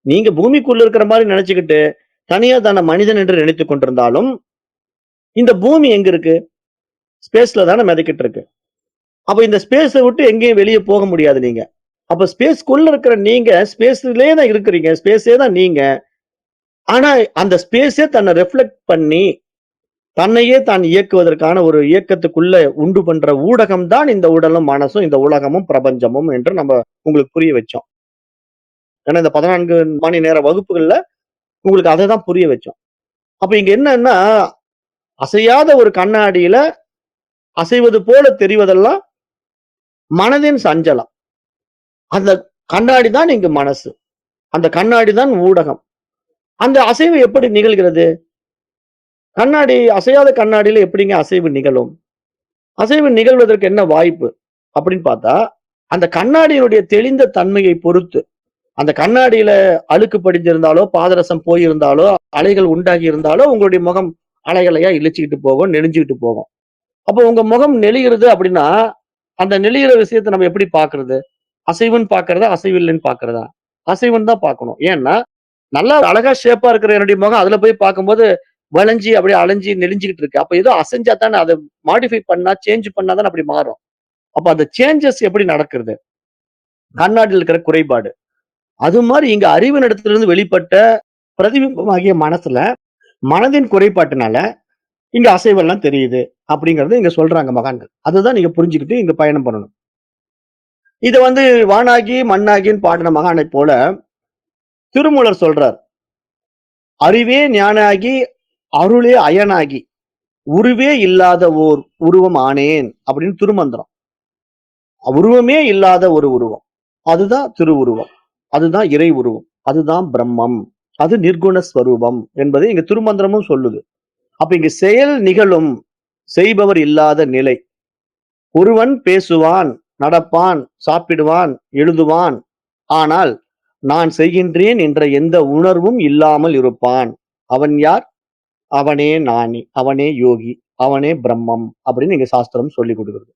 நீங்க பூமிக்குள்ள இருக்கிற மாரி நெனச்சுக்கிட்டு, தனியா தான மனிதன் என்று நினைத்துக் கொண்டிருந்தாலும், இந்த பூமி எங்க இருக்கு? ஸ்பேஸ்ல தான மிதக்கிட்டு இருக்கு. அப்ப இந்த ஸ்பேஸ விட்டு எங்கேயும் வெளிய போக முடியாது நீங்க. அப்ப ஸ்பேஸ்க்குள்ள இருக்கிற நீங்க, ஸ்பேஸ்லயே தான் இருக்கிறீங்க. ஸ்பேஸே தான் நீங்க. ஆனா, அந்த ஸ்பேஸே தன்னை ரிஃப்ளெக்ட் பண்ணி, தன்னையே தான் இயக்குவதற்கான ஒரு இயக்கத்துக்குள்ள உண்டு பண்ற ஊடகம் தான் இந்த உடலும், மனசும், இந்த உலகமும், பிரபஞ்சமும் என்று நம்ம உங்களுக்கு புரிய வச்சோம். ஏன்னா, இந்த 14 மணி நேர வகுப்புகள்ல உங்களுக்கு அத தான் புரிய வச்சோம். அப்ப இங்க என்னன்னா, அசையாத ஒரு கண்ணாடியில அசைவது போல தெரிவதெல்லாம் மனதின் சஞ்சலம். அந்த கண்ணாடி தான் இங்கு மனசு. அந்த கண்ணாடி தான் ஊடகம். அந்த அசைவு எப்படி நிகழ்கிறது? கண்ணாடி அசையாத கண்ணாடியில எப்படிங்க அசைவு நிகழும்? அசைவு நிகழ்வதற்கு என்ன வாய்ப்பு? அப்படின்னு பார்த்தா, அந்த கண்ணாடியினுடைய தெளிந்த தன்மையை பொறுத்து, அந்த கண்ணாடியில அழுக்கு படிந்திருந்தாலோ, பாதரசம் போயிருந்தாலோ, அலைகள் உண்டாகி இருந்தாலோ, உங்களுடைய முகம் அலை அலையா இழிச்சுக்கிட்டு போகும், நெளிஞ்சுகிட்டு போகும். அப்போ உங்க முகம் நெளியிறது அப்படின்னா, அந்த நெளியிற விஷயத்த நம்ம எப்படி பார்க்கிறது? அசைவுன்னு பார்க்கிறதா? அசைவில்லைன்னு பார்க்கிறதா? அசைவுன்னு தான் பார்க்கணும். ஏன்னா, நல்லா அழகா ஷேப்பா இருக்கிற என்னுடைய முகம் அதுல போய் பார்க்கும்போது, வளைஞ்சு அப்படியே அலைஞ்சு நெளிஞ்சுகிட்டு இருக்கு. அப்ப ஏதோ அசைஞ்சா தானே அத மாடிஃபை பண்ணா, சேஞ்ச் பண்ணா தானே அப்படி மாறும். அப்ப அந்த சேஞ்சஸ் எப்படி நடக்கிறது? கண்ணாடில இருக்கிற குறைபாடு. அது மாரி இங்க அறிவினிடத்திலிருந்து வெளிப்பட்ட பிரதிபிம்பமாகிய மனசுல, மனதின் குறைபாட்டினால இங்க அசைவெல்லாம் தெரியுது. அப்படிங்கிறத இங்க சொல்றாங்க மகான்கள். அதுதான் நீங்க புரிஞ்சுகிட்டு இங்க பயணம் பண்ணணும். இத வந்து வானாகி, மண்ணாகின்னு பாடின மகானைப் போல, திருமூலர் சொல்றார். அறிவே ஞானாகி, அருளே அயனாகி, உருவே இல்லாத ஓர் உருவம் ஆனேன் அப்படின்னு திருமந்திரம். உருவமே இல்லாத ஒரு உருவம். அதுதான் திருவுருவம். அதுதான் இறை உருவம். அதுதான் பிரம்மம். அது நிர்குண ஸ்வரூபம் என்பதை இங்க திருமந்திரமும் சொல்லுது. அப்ப இங்க செயல் நிகழும் செய்பவர் இல்லாத நிலை. ஒருவன் பேசுவான், நடப்பான், சாப்பிடுவான், எழுதுவான். ஆனால் நான் செய்கின்றேன் என்ற எந்த உணர்வும் இல்லாமல் இருப்பான். அவன் யார்? அவனே ஞானி. அவனே யோகி. அவனே பிரம்மம் அப்படின்னு இங்க சாஸ்திரம் சொல்லிக் கொடுக்குது.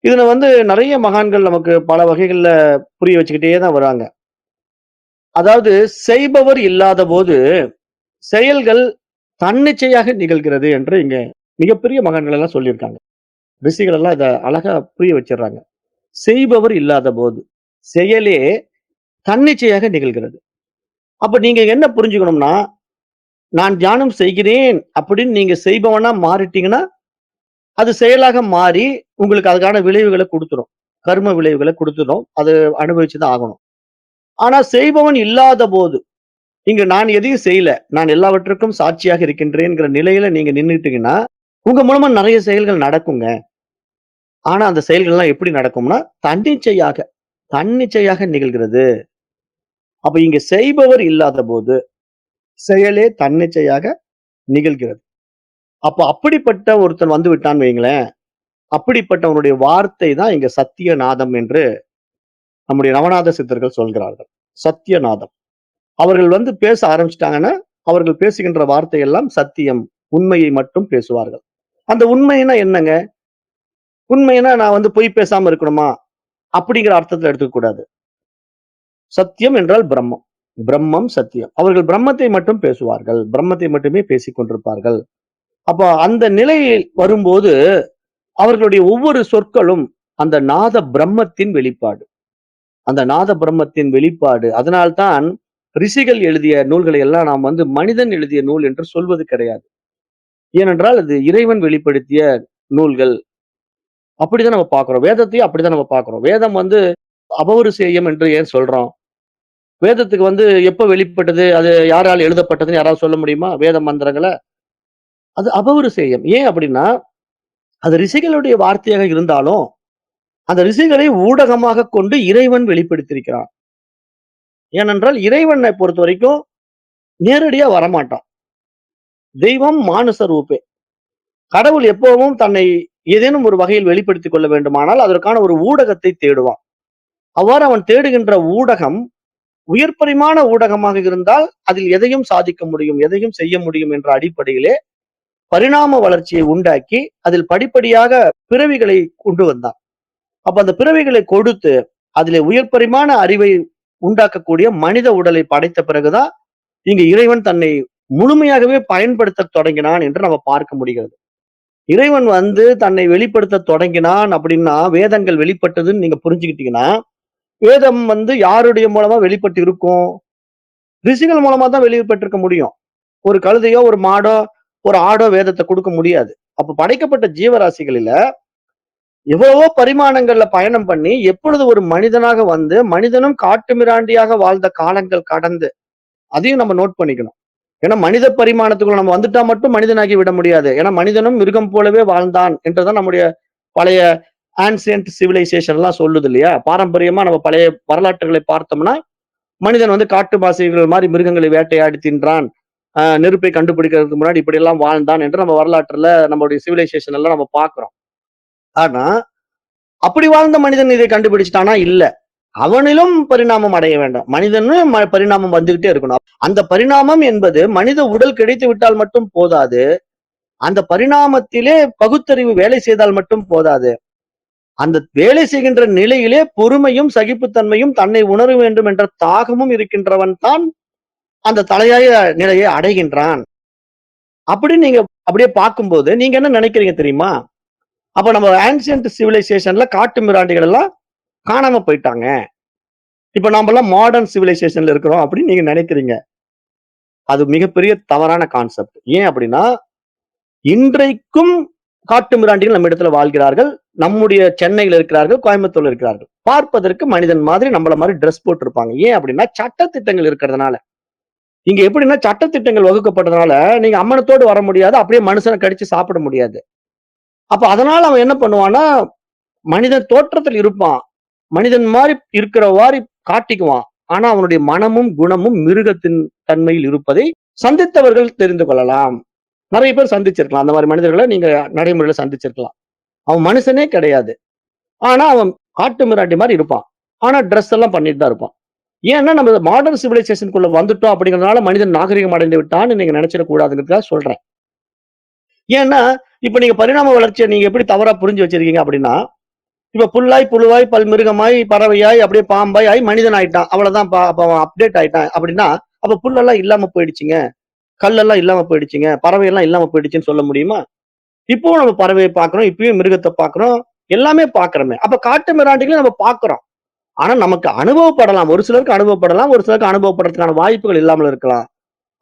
இதுல வந்து நெறைய மகான்கள் நமக்கு பல வகைகள்ல புரிய வச்சுக்கிட்டே தான் வராங்க. அதாவது செய்பவர் இல்லாதபோது செயல்கள் தன்னிச்சையாக நிகழ்கிறது என்று இங்க மிகப்பெரிய மகான்கள் எல்லாம் சொல்லியிருக்காங்க. ரிஷிகள் எல்லாம் இத அழகா புரிய வச்சிடுறாங்க. செய்பவர் இல்லாதபோது செயலே தன்னிச்சையாக நிகழ்கிறது. அப்ப நீங்க என்ன புரிஞ்சுக்கணும்னா, நான் தியானம் செய்கிறேன் அப்படின்னு நீங்க செய்பவனா மாறிட்டீங்கன்னா, அது செயலாக மாறி உங்களுக்கு அதுக்கான விளைவுகள குடுத்துரும். கர்ம விளைவுகள குடுத்துடும். அது அனுபவிச்சு தான் ஆகணும். ஆனா செய்பவன் இல்லாதபோது, இங்க நான் எதையும் செய்யல. நான் எல்லாவற்றுக்கும் சாட்சியாக இருக்கின்றேன்ங்கிற நிலையில நீங்க நின்னுட்டீங்கன்னா, உங்க மூலமா நெறைய செயல்கள் நடக்குங்க. ஆனா அந்த செயல்கள்லாம் எப்படி நடக்கும்னா, தன்னிச்சையாக தன்னிச்சையாக நிகழ்கிறது. அப்ப இங்க செய்பவர் இல்லாதபோது, செயலே தன்னிச்சையாக நிகழ்கிறது. அப்ப அப்படிப்பட்ட ஒருத்தன் வந்து விட்டான்னு வையுங்களேன், அப்படிப்பட்டவனுடைய வார்த்தை தான் இங்க சத்தியநாதம் என்று நம்முடைய நவநாத சித்தர்கள் சொல்கிறார்கள். சத்தியநாதம். அவர்கள் வந்து பேச ஆரம்பிச்சுட்டாங்கன்னா, அவர்கள் பேசுகின்ற வார்த்தை எல்லாம் சத்தியம், உண்மையை மட்டும் பேசுவார்கள். அந்த உண்மைன்னா என்னங்க? உண்மைன்னா நான் வந்து பொய் பேசாம இருக்கணுமா? அப்படிங்கிற அர்த்தத்துல எடுத்துக்க கூடாது. சத்தியம் என்றால் பிரம்மம். பிரம்மம் சத்தியம். அவர்கள் பிரம்மத்தை மட்டும் பேசுவார்கள். பிரம்மத்தை மட்டுமே பேசிக் கொண்டிருப்பார்கள். அப்ப அந்த நிலை வரும்போது, அவர்களுடைய ஒவ்வொரு சொற்களும் அந்த நாத பிரம்மத்தின் வெளிப்பாடு. அந்த நாத பிரம்மத்தின் வெளிப்பாடு. அதனால்தான் ரிஷிகள் எழுதிய நூல்களை எல்லாம் நாம் வந்து மனிதன் எழுதிய நூல் என்று சொல்வது கிடையாது. ஏனென்றால் அது இறைவன் வெளிப்படுத்திய நூல்கள். அப்படிதான் நம்ம பார்க்கிறோம். வேதத்தையும் அப்படிதான் நம்ம பார்க்கிறோம். வேதம் வந்து அபௌருஷேயம் என்று ஏன் சொல்றோம்? வேதத்துக்கு வந்து எப்ப வெளிப்பட்டது? அது யாரால் எழுதப்பட்டதுன்னு யாராவது சொல்ல முடியுமா? வேத மந்திரங்கள? அது அபௌருஷேயம். ஏன் அப்படின்னா, அது ரிஷிகளுடைய வார்த்தையாக இருந்தாலும், அந்த ரிஷிகளை ஊடகமாக கொண்டு இறைவன் வெளிப்படுத்தியிருக்கிறான். ஏனென்றால் இறைவனை பொறுத்தவரைக்கும் நேரடியா வரமாட்டான். தெய்வம் மானுஷ ரூபே. கடவுள் எப்பவும் தன்னை ஏதேனும் ஒரு வகையில் வெளிப்படுத்திக் கொள்ள வேண்டுமானால், அதற்கான ஒரு ஊடகத்தை தேடுவான். அவ்வாறு அவன் தேடுகின்ற ஊடகம் உயர் பரிமாண ஊடகமாக இருந்தால், அதில் எதையும் சாதிக்க முடியும், எதையும் செய்ய முடியும் என்ற அடிப்படையிலே பரிணாம வளர்ச்சியை உண்டாக்கி, அதில் படிப்படியாக பிறவிகளை கொண்டு வந்தான். அப்ப அந்த பிறவிகளை கொடுத்து, அதிலே உயர் பரிமாண அறிவை உண்டாக்கக்கூடிய மனித உடலை படைத்த பிறகுதான், இங்க இறைவன் தன்னை முழுமையாகவே பயன்படுத்தத் தொடங்கினான் என்று நம்ம பார்க்க முடிகிறது. இறைவன் வந்து தன்னை வெளிப்படுத்தத் தொடங்கினான் அப்படின்னா, வேதங்கள் வெளிப்பட்டதுன்னு நீங்க புரிஞ்சுக்கிட்டீங்கன்னா, வேதம் வந்து யாருடைய மூலமா வெளிப்பட்டு இருக்கும்? ரிஷிகள் மூலமா தான் வெளிப்பட்டிருக்க முடியும். ஒரு கழுதையோ, ஒரு மாடோ, ஒரு ஆடோ வேதத்த குடுக்க முடியாது. அப்ப படைக்கப்பட்ட ஜீவராசிகளில எவ்வளவோ பரிமாணங்கள்ல பயணம் பண்ணி, எப்பொழுது ஒரு மனிதனாக வந்து, மனிதனும் காட்டுமிராண்டியாக வாழ்ந்த காலங்கள் கடந்து, அதையும் நம்ம நோட் பண்ணிக்கணும். ஏன்னா மனித பரிமாணத்துக்குள்ள நம்ம வந்துட்டா மட்டும் மனிதனாகி விட முடியாது. ஏன்னா மனிதனும் மிருகம் போலவே வாழ்ந்தான் என்றுதான் நம்முடைய பழைய ஆன்சியன்ட் சிவிலைசேஷன்லாம் சொல்லுது இல்லையா? பாரம்பரியமா நம்ம பழைய வரலாற்றுகளை பார்த்தோம்னா, மனிதன் வந்து காட்டுவாசிகள் மாரி மிருகங்களை வேட்டையாடி தின்றான். நெருப்பை கண்டுபிடிக்கிறதுக்கு முன்னாடி இப்படியெல்லாம் வாழ்ந்தான் என்று நம்ம வரலாற்றுல நம்மளுடைய சிவிலைசேஷன் எல்லாம் நம்ம பார்க்கிறோம். ஆனா, அப்படி வாழ்ந்த மனிதன் இதை கண்டுபிடிச்சுட்டானா? இல்ல. அவனிலும் பரிணாமம் அடைய வேண்டும். மனிதனும் பரிணாமம் வந்துகிட்டே இருக்கணும். அந்த பரிணாமம் என்பது மனித உடல் கிடைத்து விட்டால் மட்டும் போதாது. அந்த பரிணாமத்திலே பகுத்தறிவு வேலை செய்தால் மட்டும் போதாது. அந்த வேலை செய்கின்ற நிலையிலே பொறுமையும், சகிப்புத்தன்மையும், தன்னை உணர வேண்டும் என்ற தாகமும் இருக்கின்றவன் தான் அந்த தலையாய நிலையை அடைகின்றான். அப்படின்னு நீங்க அப்படியே பார்க்கும்போது, நீங்க என்ன நினைக்கிறீங்க தெரியுமா? அப்ப நம்ம ஆன்சியன்ட் சிவிலைசேஷன்ல காட்டு மிராண்டிகள் எல்லாம் காணாம போயிட்டாங்க. இப்ப நாமெல்லாம் மாடர்ன் சிவிலைசேஷன்ல இருக்கிறோம் அப்படின்னு நீங்க நினைக்கிறீங்க. அது மிகப்பெரிய தவறான கான்செப்ட். ஏன் அப்படின்னா, இன்றைக்கும் காட்டு மிராண்டிகள் நம்ம இடத்துல வாழ்கிறார்கள். நம்முடைய சென்னையில இருக்கிறார்கள், கோயம்புத்தூர்ல இருக்கிறார்கள். பார்ப்பதற்கு மனிதன் மாதிரி நம்மள மாரி டிரெஸ் போட்டிருப்பாங்க. ஏன் அப்படின்னா, சட்டதிட்டங்கள் இருக்கிறதுனால. இங்க எப்படின்னா சட்டதிட்டங்கள் வகுக்கப்பட்டதுனால, நீங்க அம்மனத்தோடு வர முடியாது. அப்படியே மனுஷன கடிச்சு சாப்பிட முடியாது. அப்ப அதனால அவன் என்ன பண்ணுவான்னா, மனிதன் தோற்றத்தில் இருப்பான். மனிதன் மாரி இருக்கிறவாறு காட்டிக்குவான். ஆனா அவனுடைய மனமும், குணமும் மிருகத்தின் தன்மையில் இருப்பதை சந்தித்தவர்கள் தெரிந்து கொள்ளலாம். நெறைய பேர் சந்திச்சிருக்கலாம். அந்த மாரி மனிதர்கள நீங்க நடைமுறையில சந்திச்சிருக்கலாம். அவன் மனுஷனே கிடையாது. ஆனா அவன் காட்டு மிராண்டி மாரி இருப்பான். ஆனா டிரெஸ் எல்லாம் பண்ணிட்டு தான் இருப்பான். ஏன்னா நம்ம மாடர்ன் சிவிலைசேஷன்க்குள்ள வந்துட்டோம் அப்படிங்கிறதுனால மனிதன் நாகரிகம் அடைந்து விட்டான்னு நீங்க நெனச்சிடக் கூடாதுங்கிறதுக்காக சொல்றேன். ஏன்னா, இப்ப நீங்க பரிணாம வளர்ச்சிய நீங்க எப்படி தவறா புரிஞ்சு வச்சிருக்கீங்க அப்படின்னா, இப்ப புல்லாய், புழுவாய், பல்மிருகமாய், பறவையாய், அப்படியே பாம்பாய் ஆயி மனிதன் ஆயிட்டான். அவ்வளவுதான் அப்ப அவன் அப்டேட் ஆயிட்டான் அப்படின்னா, அப்ப புல்லெல்லாம் இல்லாம போயிடுச்சுங்க. கல்லெல்லாம் இல்லாம போயிடுச்சுங்க. பறவை எல்லாம் இல்லாம போயிடுச்சுன்னு சொல்ல முடியுமா? இப்பவும் நம்ம பறவைய பார்க்கிறோம். இப்பயும் மிருகத்த பார்க்கிறோம். எல்லாமே பார்க்கிறோமே. அப்ப காட்டு மிராண்டிகளையும் நம்ம பார்க்கிறோம். ஆனா நமக்கு அனுபவப்படலாம். ஒரு சிலருக்கு அனுபவப்படலாம். ஒரு சிலருக்கு அனுபவப்படுறதுக்கான வாய்ப்புகள் இல்லாமல் இருக்கலாம்.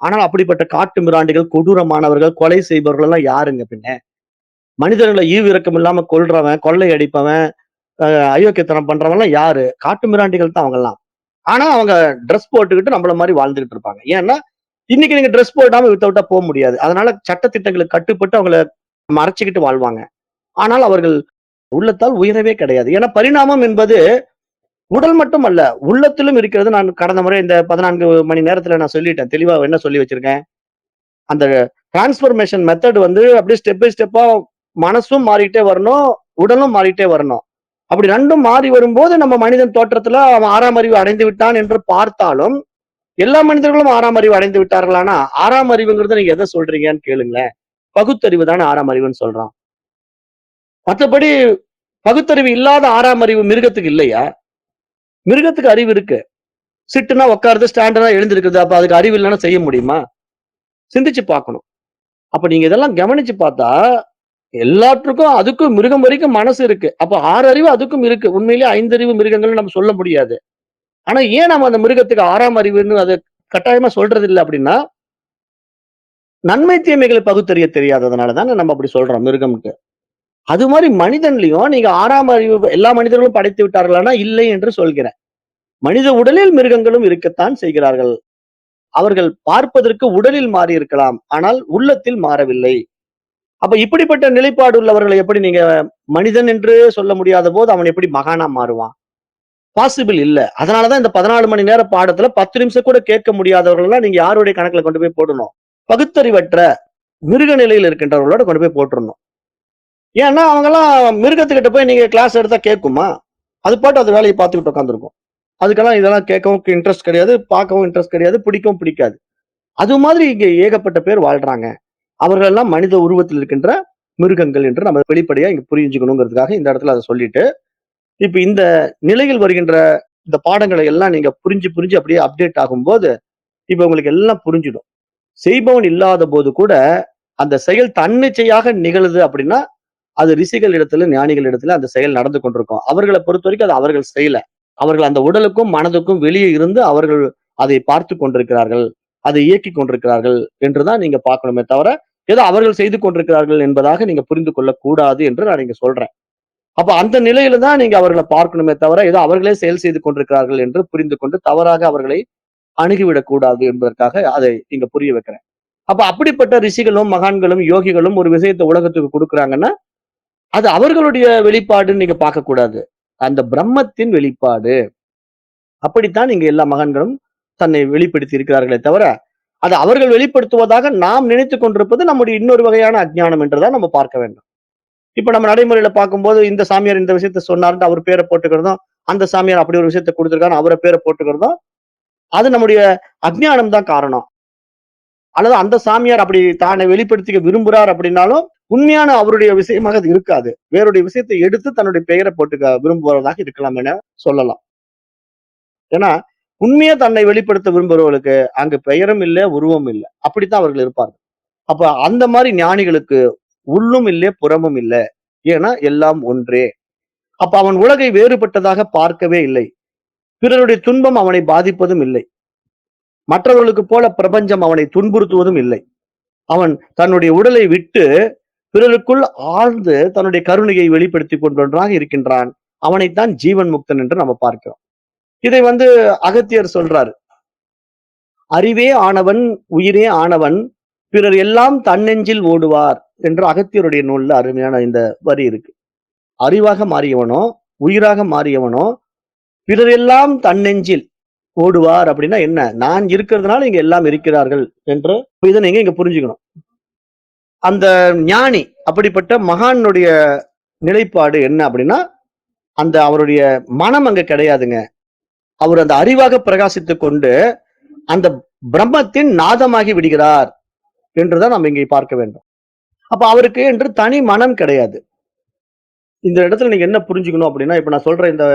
ஆனால் அப்படிப்பட்ட காட்டு மிராண்டிகள், கொடூரமானவர்கள், கொலை செய்பவர்கள் எல்லாம் யாருங்க பின்ன? மனிதர்கள ஈவு இரக்கம் இல்லாம கொல்றவன், கொள்ளை அடிப்பவன், அ அயோக்கியத்தனம் பண்றவன்லாம் யாரு? காட்டு மிராண்டிகள் தான் அவங்கலாம். ஆனா அவங்க டிரெஸ் போட்டுக்கிட்டு நம்மள மாரி வாழ்ந்துகிட்டு இருப்பாங்க. ஏன்னா, இன்னைக்கு நீங்க டிரெஸ் போடாம வித்தவுட்டா போ முடியாது. அதனால சட்ட திட்டங்களுக்கு கட்டுப்பட்டு அவங்கள மறைச்சுக்கிட்டு வாழ்வாங்க. ஆனால் அவர்கள் உள்ளத்தால் உயரவே கிடையாது. ஏன்னா பரிணாமம் என்பது உடல் மட்டும் அல்ல, உள்ளத்திலும் இருக்கிறது. நான் கடந்த முறை இந்த 14 மணி நேரத்துல நான் சொல்லிட்டேன். தெளிவா என்ன சொல்லி வச்சிருக்கேன். அந்த டிரான்ஸ்ஃபர்மேஷன் மெத்தட் வந்து அப்படியே ஸ்டெப் பை ஸ்டெப்பா மனசும் மாறிட்டே வரணும், உடலும் மாறிட்டே வரணும். அப்படி 2ம் மாறி வரும்போது நம்ம மனிதன் தோற்றத்துல அவன் 6ஆம் அறிவு அடைந்து விட்டான் என்று பார்த்தாலும், எல்லா மனிதர்களும் 6ஆம் அறிவு அடைந்து விட்டார்களானா, 6ஆம் அறிவுங்கிறத நீங்க எத சொல்றீங்கன்னு கேளுங்களேன். பகுத்தறிவு தானே 6ஆம் அறிவுன்னு சொல்றான். மற்றபடி பகுத்தறிவு இல்லாத 6ஆம் அறிவு மிருகத்துக்கு இல்லையா? மிருகத்துக்கு அறிவு இருக்கு. சிட்டுனா உட்காருது, ஸ்டாண்டுனா எழுந்திருக்குது. அப்ப அதுக்கு அறிவு இல்லன்னா செய்ய முடியுமா? சிந்திச்சு பார்க்கணும். அப்ப நீங்க இதெல்லாம் கவனிச்சு பார்த்தா, எல்லாற்றுக்கும் அதுக்கும் மிருகம் வரைக்கும் மனசு இருக்கு. அப்ப 6 அறிவு அதுக்கும் இருக்கு. உண்மையிலேயே 5 அறிவு மிருகங்கள்னு நம்ம சொல்ல முடியாது. ஆனா ஏன் நம்ம அந்த மிருகத்துக்கு 6ஆம் அறிவுன்னு அத கட்டாயமா சொல்றது இல்ல அப்படின்னா, நன்மை தீமைகளை பகுத்தறிய தெரியாததுனால தானே நம்ம அப்படி சொல்றோம் மிருகம்ன்ட்டு. அது மாரி மனிதன்லயும் நீங்க 6ஆம் அறிவு எல்லா மனிதர்களும் படைத்து விட்டார்களான்னா, இல்லை என்று சொல்கிறேன். மனித உடலில் மிருகங்களும் இருக்கத்தான் செய்கிறார்கள். அவர்கள் பார்ப்பதற்கு உடலில் மாறி இருக்கலாம். ஆனால் உள்ளத்தில் மாறவில்லை. அப்ப இப்படிப்பட்ட நிலைப்பாடு உள்ளவர்களை எப்படி நீங்க மனிதன் என்று சொல்ல முடியாத போது, அவன் எப்படி மகானா மாறுவான்? பாசிபிள் இல்ல. அதனால தான் இந்த 14 மணி நேர பாடத்துல 10 நிமிஷம் கூட கேட்க முடியாதவர்கள்லாம் நீங்க யாருடைய கணக்குல கொண்டு போய் போடணும்? பகுத்தறிவற்ற மிருக நிலையில இருக்கின்றவர்களோட கொண்டு போய் போட்டுறணும். ஏன்னா, அவங்கலாம் மிருகத்துக்கிட்ட போய் நீங்க கிளாஸ் எடுத்தா கேட்குமா? அது பாட்டு அது வேலைய பார்த்துக்கிட்டு உட்கார்ந்திருக்கும். அதுக்கெல்லாம் இதெல்லாம் கேட்கவும் இன்ட்ரெஸ்ட் கிடையாது, பார்க்கவும் இன்ட்ரெஸ்ட் கிடையாது, பிடிக்கவும் பிடிக்காது. அது மாதிரி இங்க ஏகப்பட்ட பேர் வாழ்றாங்க. அவர்கள் எல்லாம் மனித உருவத்தில் இருக்கின்ற மிருகங்கள் என்று நம்ம வெளிப்படையா இங்க புரிஞ்சுக்கணுங்கிறதுக்காக இந்த இடத்துல அத சொல்லிட்டு, இப்ப இந்த நிலையில் வருகின்ற இந்த பாடங்களை எல்லாம் நீங்க புரிஞ்சு, புரிஞ்சு அப்படியே அப்டேட் ஆகும்போது, இப்ப உங்களுக்கு எல்லாம் புரிஞ்சிடும். செய்பவன் இல்லாத போது கூட, அந்த செயல் தன்னிச்சையாக நிகழுது அப்படின்னா, அது ரிஷிகள் இடத்துல, ஞானிகள் இடத்துல அந்த செயல் நடந்து கொண்டிருக்கும். அவர்கள பொறுத்தவரைக்கும் அது அவர்கள் செய்யல. அவர்கள் அந்த உடலுக்கும், மனதுக்கும் வெளியே இருந்து அவர்கள் அதை பார்த்துக் கொண்டிருக்கிறார்கள். அதை இயக்கிக் கொண்டிருக்கிறார்கள் என்றுதான் நீங்க பார்க்கணுமே தவிர, ஏதோ அவர்கள் செய்து கொண்டிருக்கிறார்கள் என்பதாக நீங்க புரிந்து கொள்ளக் கூடாது என்று நான் இங்க சொல்றேன். அப்ப அந்த நிலையில தான் நீங்க அவர்கள பார்க்கணுமே தவிர, ஏதோ அவர்களே செயல் செய்து கொண்டிருக்கிறார்கள் என்று புரிந்து கொண்டு தவறாக அவர்களை அணுகிவிடக் கூடாது என்பதற்காக அதை இங்க புரிய வைக்கிறேன். அப்ப அப்படிப்பட்ட ரிஷிகளும், மகான்களும், யோகிகளும் ஒரு விஷயத்த உலகத்துக்கு குடுக்குறாங்கன்னா, அது அவர்களுடைய வெளிப்பாடுன்னு நீங்க பார்க்கக் கூடாது. அந்த பிரம்மத்தின் வெளிப்பாடு. அப்படித்தான் இங்க எல்லா மகான்களும் தன்னை வெளிப்படுத்தி இருக்கிறார்களே தவிர, அது அவர்கள் வெளிப்படுத்துவதாக நாம் நினைத்துக் கொண்டிருப்பது நம்முடைய இன்னொரு வகையான அஞ்ஞானம் என்றுதான் நம்ம பார்க்க வேண்டும். இப்ப நம்ம நடைமுறையில பார்க்கும்போது, இந்த சாமியார் இந்த விஷயத்த சொன்னாருன்ட்டு அவர் பேர போட்டுக்கிறதும், அந்த சாமியார் அப்படி ஒரு விஷயத்த குடுத்திருக்காருன்னு அவர பேர போட்டுக்கிறதும், அது நம்முடைய அஞ்ஞானம் தான் காரணம். அல்லது அந்த சாமியார் அப்படி தானை வெளிப்படுத்திக்க விரும்புறார் அப்படின்னாலும், உண்மையான அவருடைய விஷயமாக அது இருக்காது. வேறுடைய விஷயத்தை எடுத்து தன்னுடைய பெயர போட்டுக்க விரும்புவதாக இருக்கலாம் என சொல்லலாம். ஏன்னா, உண்மையா தன்னை வெளிப்படுத்த விரும்புறவர்களுக்கு அங்கு பெயரும் இல்ல, உருவம் இல்ல. அப்படித்தான் அவர்கள் இருப்பார்கள். அப்ப அந்த மாரி ஞானிகளுக்கு உள்ளும் இல்ல, புறமும் இல்ல. ஏன்னா எல்லாம் ஒன்றே. அப்ப அவன் உலகை வேறுபட்டதாக பார்க்கவே இல்லை. பிறருடைய துன்பம் அவனை பாதிப்பதும் இல்லை. மற்றவர்களுக்கு போல பிரபஞ்சம் அவனை துன்புறுத்துவதும் இல்லை. அவன் தன்னுடைய உடலை விட்டு பிறருக்குள் ஆழ்ந்து தன்னுடைய கருணையை வெளிப்படுத்திக் கொண்டவனாக இருக்கின்றான். அவனைத்தான் ஜீவன் முக்தன் என்று நம்ம பார்க்கிறோம். இதை அகத்தியர் சொல்றாரு. அறிவே ஆனவன், உயிரே ஆனவன், பிறர் எல்லாம் தன்னெஞ்சில் ஓடுவார் என்று அகத்தியருடைய நூல்ல அருமையான இந்த வரி இருக்கு. அறிவாக மாறியவனோ, உயிராக மாறியவனோ, பிறர் எல்லாம் தன்னெஞ்சில் ஓடுவார் அப்படின்னா என்ன? நான் இருக்கிறதுனால இங்க எல்லாம் இருக்கிறார்கள் என்று இத நீங்க இங்க புரிஞ்சுக்கணும். அந்த ஞானி அப்படிப்பட்ட மகானுடைய நிலைப்பாடு என்ன அப்படின்னா, அந்த அவருடைய மனம் அங்க கிடையாதுங்க. அவர் அந்த அறிவாக பிரகாசித்துக் கொண்டு, அந்த பிரம்மத்தின் நாதமாகி விடுகிறார் என்றுதான் நாம் இங்கே பார்க்க வேண்டும். அப்ப அவருக்கு என்று தனி மனம் கிடையாது. இந்த இடத்துல நீங்க என்ன புரிஞ்சுக்கணும் அப்படின்னா, இப்ப நான் சொல்ற இந்த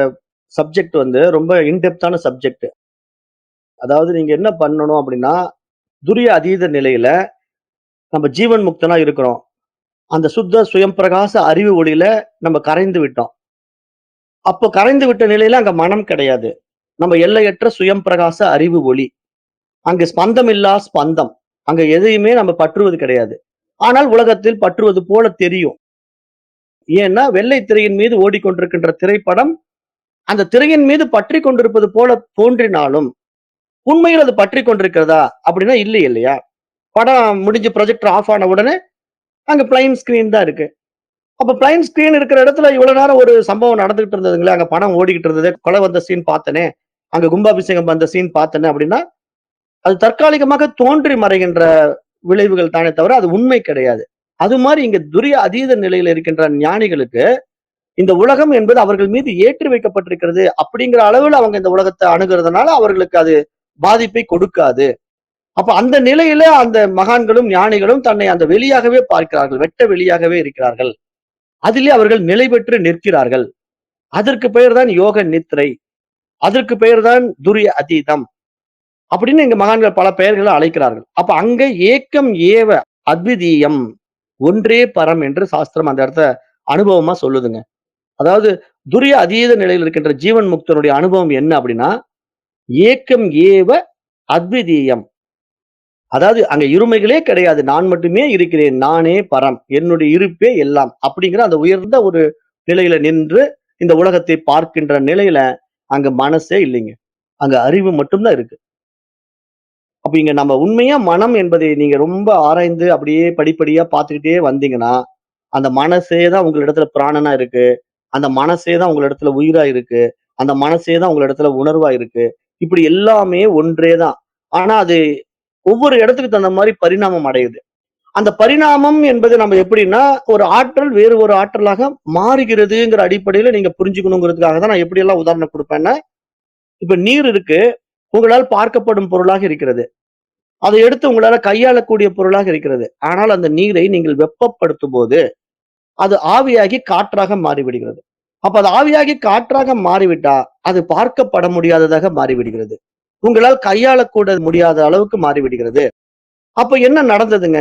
சப்ஜெக்ட் ரொம்ப இன்டெப்த்தான சப்ஜெக்ட். அதாவது நீங்க என்ன பண்ணணும் அப்படின்னா, துரிய அதீத நிலையில நம்ம ஜீவன் முக்தனா இருக்கிறோம். அந்த சுத்த சுயம் பிரகாச அறிவு ஒளியில நம்ம கரைந்து விட்டோம். அப்போ கரைந்து விட்ட நிலையில அங்க மனம் கிடையாது. நம்ம எல்லையற்ற சுயம் பிரகாச அறிவு ஒளி. அங்கு ஸ்பந்தமில்லா ஸ்பந்தம். அங்க எதையுமே நம்ம பற்றுவது கிடையாது. ஆனால் உலகத்தில் பற்றுவது போல தெரியும். ஏன்னா வெள்ளை திரையின் மீது ஓடிக்கொண்டிருக்கின்ற திரைப்படம், அந்த திரையின் மீது பற்றிக் கொண்டிருப்பது போல தோன்றினாலும், உண்மையில் அது பற்றிக் கொண்டிருக்கிறதா? அப்படின்னா இல்லை இல்லையா? படம் முடிஞ்சு ப்ரொஜெக்டர் ஆஃப் ஆன உடனே அங்க பிளைன் ஸ்கிரீன் தான் இருக்கு. அப்ப பிளைன் ஸ்கிரீன் இருக்கிற இடத்துல இவ்வளவு நேரம் ஒரு சம்பவம் நடந்துகிட்டு இருந்ததுங்களே, அங்க படம் ஓடிக்கிட்டு இருந்தது, கொலை வந்த சீன் பார்த்தனே, அங்க கும்பாபிஷேகம் வந்த சீன் பார்த்தனே அப்படின்னா, அது தற்காலிகமாக தோன்றி மறைகின்ற விளைவுகள் தானே தவிர அது உண்மை கிடையாது. அது மாரி இங்க துரிய அதீத நிலையில இருக்கின்ற ஞானிகளுக்கு, இந்த உலகம் என்பது அவர்கள் மீது ஏற்றி வைக்கப்பட்டிருக்கிறது அப்படிங்கிற அளவுல அவங்க இந்த உலகத்தை அணுகுறதுனால அவர்களுக்கு அது பாதிப்பை கொடுக்காது. அப்ப அந்த நிலையில அந்த மகான்களும் ஞானிகளும் தன்னை அந்த வெளியாகவே பார்க்கிறார்கள். வெட்ட வெளியாகவே இருக்கிறார்கள். அதிலே அவர்கள் நிலை பெற்று நிற்கிறார்கள். அதற்கு பெயர் தான் யோக நித்ரை. அதற்கு பெயர் தான் துரிய அதீதம். அப்படின்னு இங்க மகான்கள் பல பெயர்கள அழைக்கிறார்கள். அப்ப அங்க ஏக்கம் ஏவ அத்விதீயம். ஒன்றே பரம் என்று சாஸ்திரம் அந்த இடத்த அனுபவமா சொல்லுதுங்க. அதாவது துரிய அதீத நிலையில் இருக்கின்ற ஜீவன் முக்தனுடைய அனுபவம் என்ன அப்படின்னா, ஏக்கம் ஏவ அத்விதீயம். அதாவது அங்க இருமைகளே கிடையாது. நான் மட்டுமே இருக்கிறேன். நானே பரம். என்னுடைய இருப்பே எல்லாம். அப்படிங்கிற அந்த உயர்ந்த ஒரு நிலையில நின்று, இந்த உலகத்தை பார்க்கின்ற நிலையில, அங்க மனசே இல்லைங்க. அங்க அறிவு மட்டும் தான் இருக்கு. அப்ப இங்க நம்ம உண்மையா மனம் என்பதை நீங்க ரொம்ப ஆராய்ந்து அப்படியே படிப்படியா பார்த்துக்கிட்டே வந்தீங்கன்னா, அந்த மனசே தான் உங்களிடத்துல பிராணனா இருக்கு. அந்த மனசே தான் உங்களிடத்துல உயிரா இருக்கு. அந்த மனசே தான் உங்களிடத்துல உணர்வா இருக்கு. இப்படி எல்லாமே ஒன்றே தான். ஆனா அது ஒவ்வொரு இடத்துக்கு தகுந்த மாரி பரிணாமம் அடையுது. அந்த பரிணாமம் என்பது நம்ம எப்படின்னா, ஒரு ஆற்றல் வேறு ஒரு ஆற்றலாக மாறுகிறதுங்கிற அடிப்படையில நீங்க புரிஞ்சுக்கணுங்கிறதுக்காக தான் நான் எப்படியெல்லாம் உதாரணம் குடுப்பேன்னா, இப்ப நீர் இருக்கு. உங்களால் பார்க்கப்படும் பொருளாக இருக்கிறது. அதை எடுத்து உங்களால கையாளக்கூடிய பொருளாக இருக்கிறது. ஆனால் அந்த நீரை நீங்கள் வெப்பப்படுத்தும்போது, அது ஆவியாகி காற்றாக மாறிவிடுகிறது. அப்ப அது ஆவியாகி காற்றாக மாறிவிட்டா, அது பார்க்கப்பட முடியாததாக மாறிவிடுகிறது. உங்களால் கையாளக்கூட முடியாத அளவுக்கு மாறிவிடுகிறது. அப்ப என்ன நடந்ததுங்க?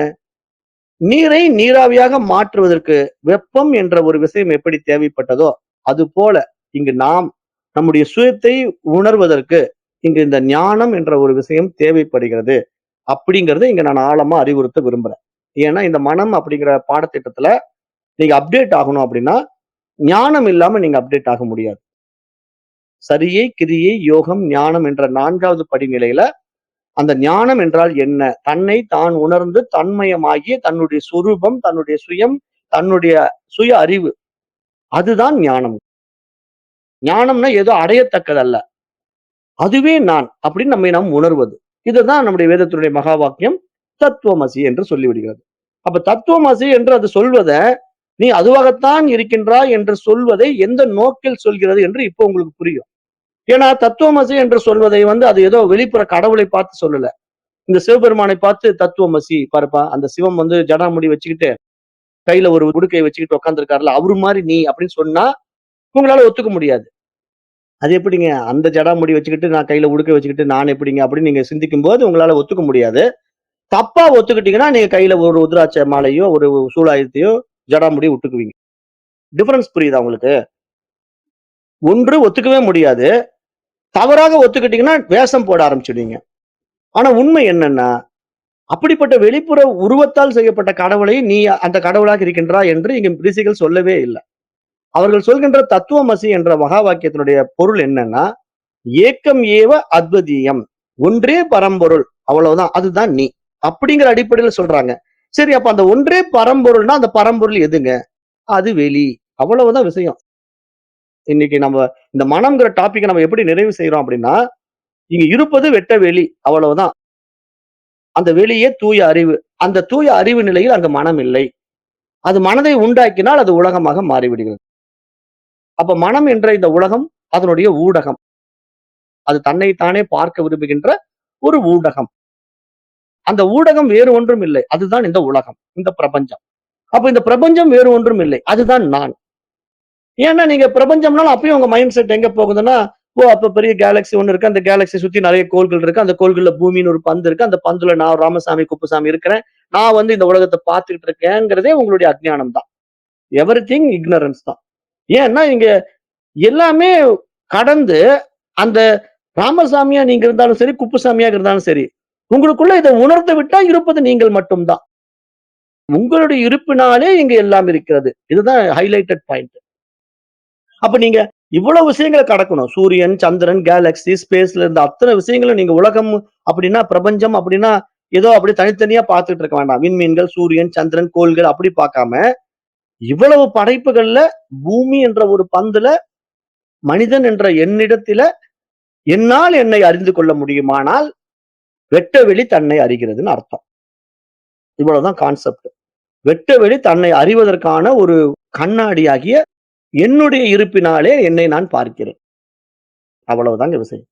நீரை நீராவியாக மாற்றுவதற்கு வெப்பம் என்ற ஒரு விஷயம் எப்படி தேவைப்பட்டதோ, அதுபோல இங்கு நாம் நம்முடைய சுயத்தை உணர்வதற்கு இங்கு இந்த ஞானம் என்ற ஒரு விஷயம் தேவைப்படுகிறது. அப்படிங்கிறத இங்க நான் ஆழமா அறிவுறுத்த விரும்புறேன். ஏன்னா இந்த மனம் அப்படிங்கிற பாடத்திட்டத்துல நீங்க அப்டேட் ஆகணும் அப்படின்னா, ஞானம் இல்லாம நீங்க அப்டேட் ஆக முடியாது. சரியை, கிரியை, யோகம், ஞானம் என்ற 4வது படிநிலையில அந்த ஞானம் என்றால் என்ன? தன்னை தான் உணர்ந்து தன்மயமாகிய தன்னுடைய சொரூபம், தன்னுடைய சுயம், தன்னுடைய சுய அறிவு. அதுதான் ஞானம். ஞானம்னா ஏதோ அடையத்தக்கதல்ல. அதுவே நான் அப்படின்னு நம்மை நாம் உணர்வது. இதுதான் நம்முடைய வேதத்தினுடைய மகா வாக்கியம் தத்துவமசி என்று சொல்லிவிடுகிறது. அப்ப தத்துவமசி என்று அது சொல்வத, நீ அதுவாகத்தான் இருக்கின்றாய் என்று சொல்வதை எந்த நோக்கில் சொல்கிறது என்று இப்போ உங்களுக்கு புரியும். ஏன்னா தத்துவமசி என்று சொல்வதை அது ஏதோ வெளிப்புற கடவுளை பார்த்து சொல்லல. இந்த சிவபெருமானை பார்த்து தத்துவமசி பாருப்பா, அந்த சிவம் ஜடாமுடி வச்சுக்கிட்டு, கையில ஒரு உடுக்கைய வச்சுக்கிட்டு உட்கார்ந்திருக்காருல்ல, அவரு மாரி நீ அப்படின்னு சொன்னா, உங்களால ஒத்துக்க முடியாது. அது எப்படிங்க? அந்த ஜடாமுடி வச்சுக்கிட்டு, நான் கையில உடுக்கை வச்சுக்கிட்டு, நான் எப்படிங்க? அப்படின்னு நீங்க சிந்திக்கும்போது உங்களால ஒத்துக்க முடியாது. தப்பா ஒத்துக்கிட்டீங்கன்னா, நீங்க கையில ஒரு ருத்ராட்ச மாலையோ, ஒரு சூலாயுதத்தையோ, ஜடாமுடிய விட்டுக்குவீங்க. டிஃபரன்ஸ் புரியுதா உங்களுக்கு? ஒன்று ஒத்துக்கவே முடியாது. தவறாக ஒத்துக்கிட்டீங்கன்னா, வேஷம் போட ஆரம்பிச்சுடுவீங்க. ஆனா உண்மை என்னன்னா, அப்படிப்பட்ட வெளிப்புற உருவத்தால் செய்யப்பட்ட கடவுளை நீ அந்த கடவுளாக இருக்கின்றாய் என்று இங்க ரிஷிகள் சொல்லவே இல்ல. அவர்கள் சொல்கின்ற தத்துவமசி என்ற மகா வாக்கியத்தினுடைய பொருள் என்னன்னா, ஏக்கம் ஏவ அத்வதீயம். ஒன்றே பரம்பொருள். அவ்வளவுதான். அதுதான் நீ. அப்படிங்கிற அடிப்படையில சொல்றாங்க. சரி அப்ப அந்த ஒன்றே பரம்பொருள்னா, அந்த பரம்பொருள் எதுங்க? அது வெளி. அவ்வளவுதான் விஷயம். இன்னைக்கு நம்ம இந்த மனம்ங்கிற டாபிக்க நம்ம எப்படி நிறைவு செய்றோம் அப்படின்னா, இங்க இருப்பது வெட்ட வெளி. அவ்வளவுதான். அந்த வெளியே தூய அறிவு. அந்த தூய அறிவு நிலையில் அங்க மனம் இல்லை. அது மனதை உண்டாக்கினால் அது உலகமாக மாறிவிடுகிறது. அப்ப மனம் என்ற இந்த உலகம் அதனுடைய ஊடகம். அது தன்னை தானே பார்க்க விரும்புகின்ற ஒரு ஊடகம். அந்த ஊடகம் வேறு ஒன்றும் இல்லை. அதுதான் இந்த உலகம். இந்த பிரபஞ்சம். அப்ப இந்த பிரபஞ்சம் வேறு ஒன்றும் இல்லை. அதுதான் நான். ஏன்னா நீங்க பிரபஞ்சம்னாலும் அப்பயும் உங்க மைண்ட் செட் எங்க போகுதுன்னா, ஓ! அப்ப பெரிய கேலக்ஸி ஒண்ணு இருக்கு. அந்த கேலக்ஸிய சுத்தி நெறைய கோள்கள் இருக்கு. அந்த கோள்கள்ல பூமின்னு ஒரு பந்து இருக்கு. அந்த பந்துல நான் ராமசாமி, குப்புசாமி இருக்கிறேன். நான் இந்த உலகத்த பார்த்துக்கிட்டு இருக்கேங்கிறதே உங்களுடைய அஞ்ஞானம் தான். எவரிதிங் இக்னரன்ஸ் தான். ஏன்னா இங்க எல்லாமே கடந்து அந்த ராமசாமியா நீங்க இருந்தாலும் சரி, குப்புசாமியா இருந்தாலும் சரி, உங்களுக்குள்ள இத உணர்ந்து விட்டா இருப்பது நீங்கள் மட்டும் தான். உங்களுடைய இருப்பினாலே இங்க எல்லாம் இருக்கிறது. இதுதான் ஹைலைட்டட் பாயிண்ட். அப்ப நீங்க இவ்வளவு விஷயங்கள கடக்கணும். சூரியன், சந்திரன், கேலக்ஸி, ஸ்பேஸ்ல இருந்த அத்தன விஷயங்களும் நீங்க உலகம் அப்படின்னா, பிரபஞ்சம் அப்படின்னா, ஏதோ அப்படி தனித்தனியா பார்த்துட்டு இருக்க வேண்டாம். விண்மீன்கள், சூரியன், சந்திரன், கோள்கள் அப்படி பார்க்காம, இவ்வளவு படைப்புகள்ல பூமி என்ற ஒரு பந்துல, மனிதன் என்ற என்னிடத்தில என்னால் என்னை அறிந்து கொள்ள முடியுமானால், வெட்டவெளி தன்னை அறிகிறதுன்னு அர்த்தம். இவ்வளவுதான் கான்செப்ட். வெட்டவெளி தன்னை அறிவதற்கான ஒரு கண்ணாடியாகிய என்னுடைய இருப்பினாலே என்னை நான் பார்க்கிறேன். அவ்வளவுதாங்க விஷயம்.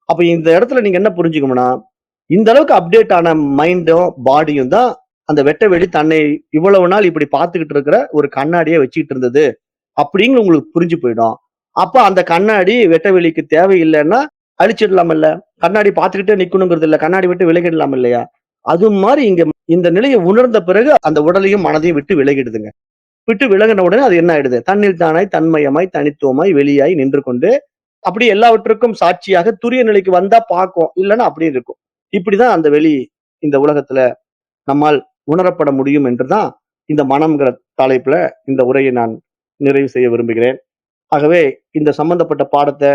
அப்ப இந்த இடத்துல நீங்க என்ன புரிஞ்சுக்கணும்னா, இந்த அளவுக்கு அப்டேட் ஆன மைண்டும், பாடியும் தான் அந்த வெட்ட வெளி தன்னை இவ்வளவு நாள் இப்படி பார்த்துக்கிட்டு இருக்கிற ஒரு கண்ணாடிய வச்சுக்கிட்டு இருந்தது. அப்படின்னு உங்களுக்கு புரிஞ்சு போயிடும். அப்ப அந்த கண்ணாடி வெட்ட வெளிக்கு தேவையில்லன்னா அழிச்சிடலாமல்ல. கண்ணாடி பார்த்துக்கிட்டே நிக்கணுங்கிறது இல்ல. கண்ணாடி விட்டு விலகிடலாம் இல்லையா? அது மாரி இங்க இந்த நிலைய உணர்ந்த பிறகு அந்த உடலையும், மனதையும் விட்டு விலகிடுதுங்க. விட்டு விலகுன உடனே அது என்ன ஆயிடுது? தன்னில் தானாய், தன்மயமாய், தனித்துவமாய், வெளியாய் நின்று கொண்டு, அப்படியே எல்லாவற்றுக்கும் சாட்சியாக துரிய நிலைக்கு வந்தா பார்க்கும். இல்லன்னா அப்படியே இருக்கும். இப்படிதான் அந்த வெளி இந்த உலகத்துல நம்மால் உணரப்பட முடியும் என்றுதான் இந்த மனம்ங்கிற தலைப்புல இந்த உரையை நான் நிறைவு செய்ய விரும்புகிறேன். ஆகவே இந்த சம்பந்தப்பட்ட பாடத்த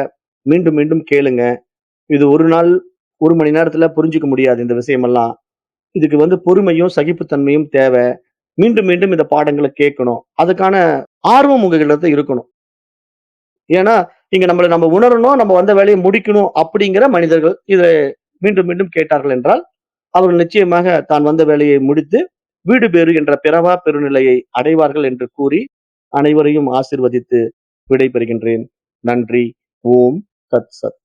மீண்டும், மீண்டும் கேளுங்க. இது ஒரு நாள், 1 மணி நேரத்துல புரிஞ்சுக்க முடியாது இந்த விஷயமெல்லாம். இதுக்கு பொறுமையும், சகிப்புத்தன்மையும் தேவ. மீண்டும், மீண்டும் இந்த பாடங்கள கேட்கணும். அதுக்கான ஆர்வம் உங்ககிட்ட இருக்கணும். ஏன்னா, இங்க நம்ம உணரணும், நம்ம வந்த வேலைய முடிக்கணும் அப்படிங்கிற மனிதர்கள் இத மீண்டும், மீண்டும் கேட்டார்கள் என்றால், அவர்கள் நிச்சயமாக தான் வந்த வேலையை முடித்து, வீடு பேறு என்ற பிறவா பெருநிலையை அடைவார்கள் என்று கூறி, அனைவரையும் ஆசீர்வதித்து விடை பெறுகின்றேன். நன்றி. ஓம் தத் சத்.